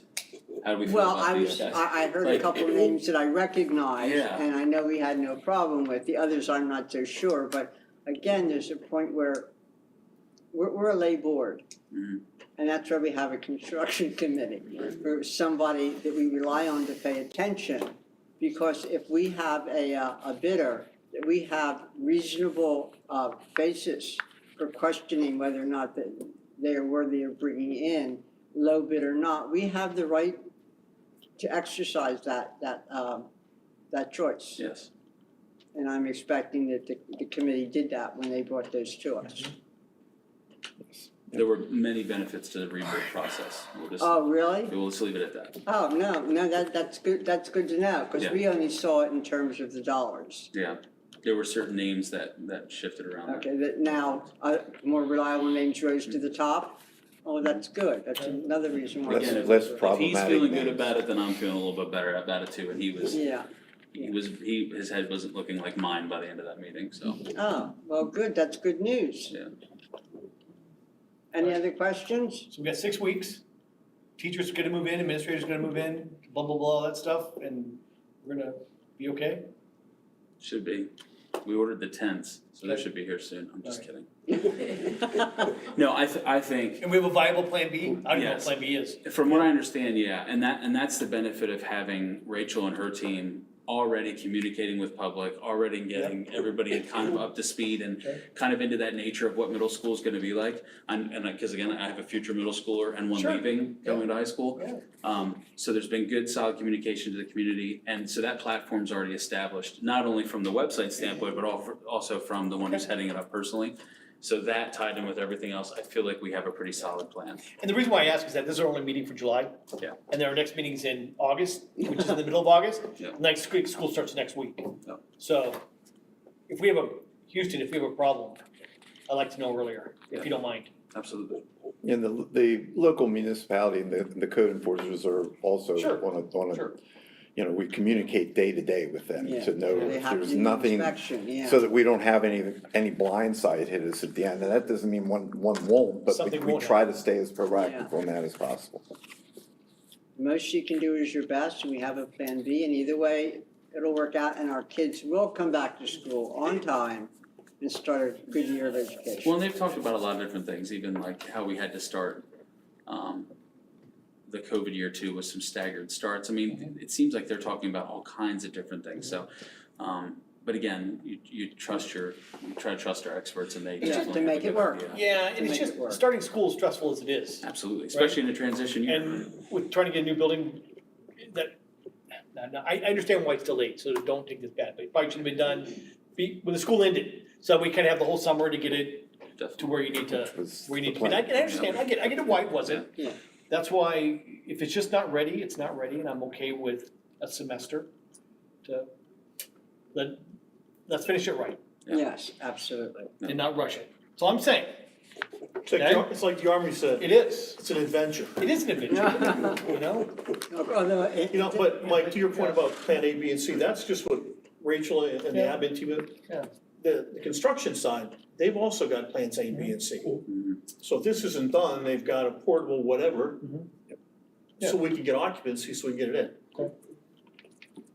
How do we feel Well, about these guys? I heard a Like, couple of names that I recognized, Yeah. and I know we had no problem with. The others I'm not so sure, but again, there's a point where we're a lay board. Mhm. And that's why we have a construction committee, or somebody that we rely on to pay attention. Because if we have a bidder, that we have reasonable basis for questioning whether or not that they are worthy of bringing in, low bid or not, we have the right to exercise that choice. Yes. And I'm expecting that the committee did that when they brought those to us. There were many benefits to the rebid process. Oh, really? We'll just leave it at that. Oh, no, that's good to know, because Yeah. we only saw it in terms of the dollars. Yeah, there were certain names that shifted around there. Okay, that now, more reliable names rose to the top. Oh, that's good, that's another reason why. Again, Less if he's problematic feeling good names. about it, then I'm feeling a little bit better about it too, and Yeah, his head wasn't looking like mine by the end of that meeting, so. oh, well, good, that's good news. Yeah. Any other questions? So we got 6 weeks. Teachers are gonna move in, administrators are gonna move in, blah, blah, blah, all that stuff, and we're gonna be okay? Should be. We ordered the tents, so they Okay. should be here soon. I'm just Alright. kidding. No, I think, And we have a viable plan B? I don't know what Yes. plan B is. from what I understand, yeah, and that's the benefit of having Rachel and her team already communicating with public, already getting everybody kind of up to speed and Okay. kind of into that nature of what middle school is gonna be like. Because again, I have a future middle schooler and one Sure. leaving, going to high school. Yeah. So there's been good, solid communication to the community, and so that platform's already established, not only from the website standpoint, but also from the one who's heading it up personally. So that tied in with everything else, I feel like we have a pretty solid plan. And the reason why I ask is that this is our only meeting for July. Yeah. And then our next meeting's in August, which is in the middle of August. Yeah. Next week, school starts next week. Yeah. So if we have Houston, if we have a problem, I'd like to know earlier, if you don't mind. Absolutely. And the local municipality and the code enforcers are also Sure. on a, we communicate day to day with them Yeah. to know They if have to there's do nothing, inspection, yeah. so that we don't have any blind side hit us at the end. And that doesn't mean one won't, but Something we won't try to stay as proactive Yeah. on that as possible. Most you can do is your best, and we have a plan B, and either way, it'll work out, and our kids will come back to school on time and start a good year of education. Well, and they've talked about a lot of different things, even like how we had to start the COVID year too with some staggered starts. I mean, it seems like they're talking about all kinds of different things, so. But again, you try to trust our experts and they Yeah, just to make it work. Yeah, and it's Make just, it work. starting school is stressful as it is. Absolutely, especially in a transition year. And with trying to get a new building, I understand why it's delayed, so don't take this badly. Probably should have been done when the school ended. So we kind of have the whole summer to get it to where you need to, Which was where you need the to be. And I plan. understand, I get it why it wasn't. Yeah. That's why, if it's just not ready, it's not ready, and I'm okay with a semester to, let's finish it right Yes, absolutely. and not rush it. That's all I'm saying. It's like the Army said, It is. it's an adventure. It is an adventure, you know? Although it- You know, but Mike, to your point about plan A, B, and C, that's just what Rachel and the Yeah. admin team, Yeah. the construction side, they've also got plans A, B, and C. So if this isn't done, they've got a portable whatever, so we can get occupancy, so we can get it in.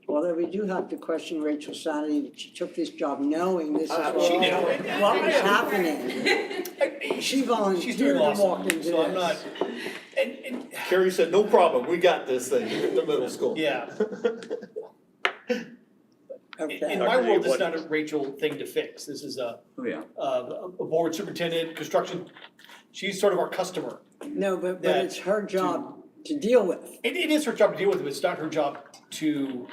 Although we do have to question Rachel's sanity, that she took this job knowing this is She did. what was happening. She She's doing volunteered to walk awesome, into so I'm not, this. and, Carrie said, no problem, we got this thing at the middle school. yeah. Okay. In my world, this is not a Rachel thing to fix. This is Oh, yeah. a board superintendent, construction. She's sort of our customer. No, but that- it's her job to deal with. It is her job to deal with it, but it's not her job to,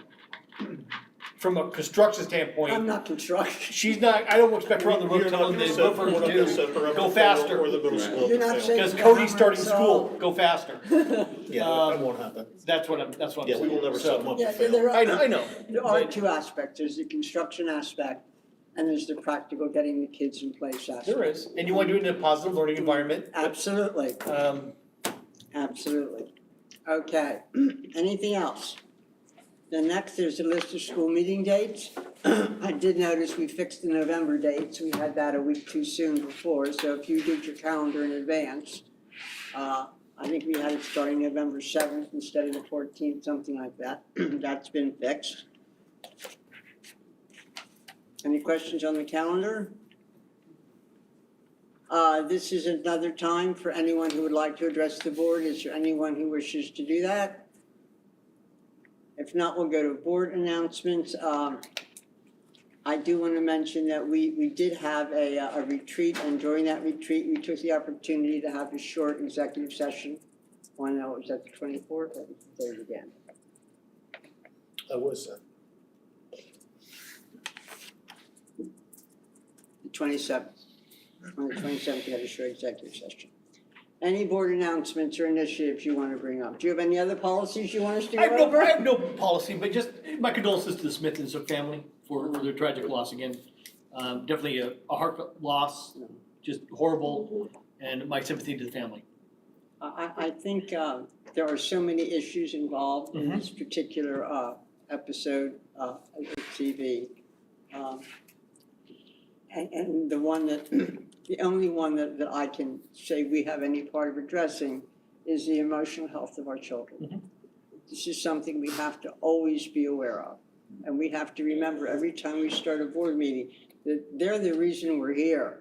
from a construction I'm standpoint, not construction. she's not, I don't expect her on the road You're not telling the gonna set- we're not gonna roofers set her to up go for faster. Or the middle school. You're not saying. Because Cody's starting school, go faster. Yeah, that won't happen. That's what I'm Yeah, we will never set them up to Yeah, fail. there are, I know. there are two aspects. There's the construction aspect, And there's the practical getting the kids in place aspect. There is, and you want to do it in a positive learning environment. Absolutely, absolutely. Okay, anything else? Then next, there's a list of school meeting dates. I did notice we fixed the November dates. We had that a week too soon before, so if you did your calendar in advance, I think we had it starting November 7th instead of the 14th, something like that. That's been fixed. Any questions on the calendar? This is another time for anyone who would like to address the board. Is there anyone who wishes to do that? If not, we'll go to board announcements. I do want to mention that we did have a retreat, and during that retreat, we took the opportunity to have a short executive session. One, was that the 24th? I say it again. That was that. The 27th. On the 27th, we had a short executive session. Any board announcements or initiatives you want to bring up? Do you have any other policies you want us to go over? I have no policy, but just my condolences to the Smith and Zook family for their tragic loss again. Definitely a heartfelt loss, just horrible, and my sympathy to the family. I think there are so many issues involved in this particular episode of TV. And the one that, the only one that I can say we have any part of addressing is the emotional health of our children. This is something we have to always be aware of. And we have to remember every time we start a board meeting that they're the reason we're here.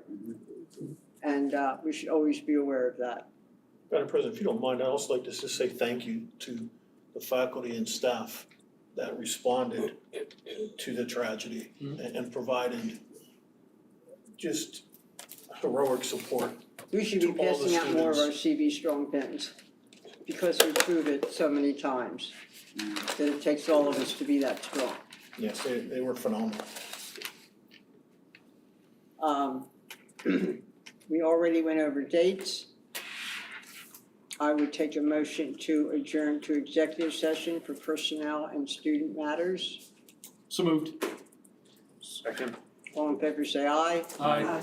And we should always be aware of that. Madam President, if you don't mind, I'd also like to just say thank you to the faculty and staff that responded to the tragedy and provided just heroic support. We should be to all the passing out more of our students. CV Strong pins because we prove it so many times that it takes all of us to be that strong. Yes, they were phenomenal. We already went over dates. I would take a motion to adjourn to executive session for personnel and student matters. So moved. Second. All in favor, say aye. Aye.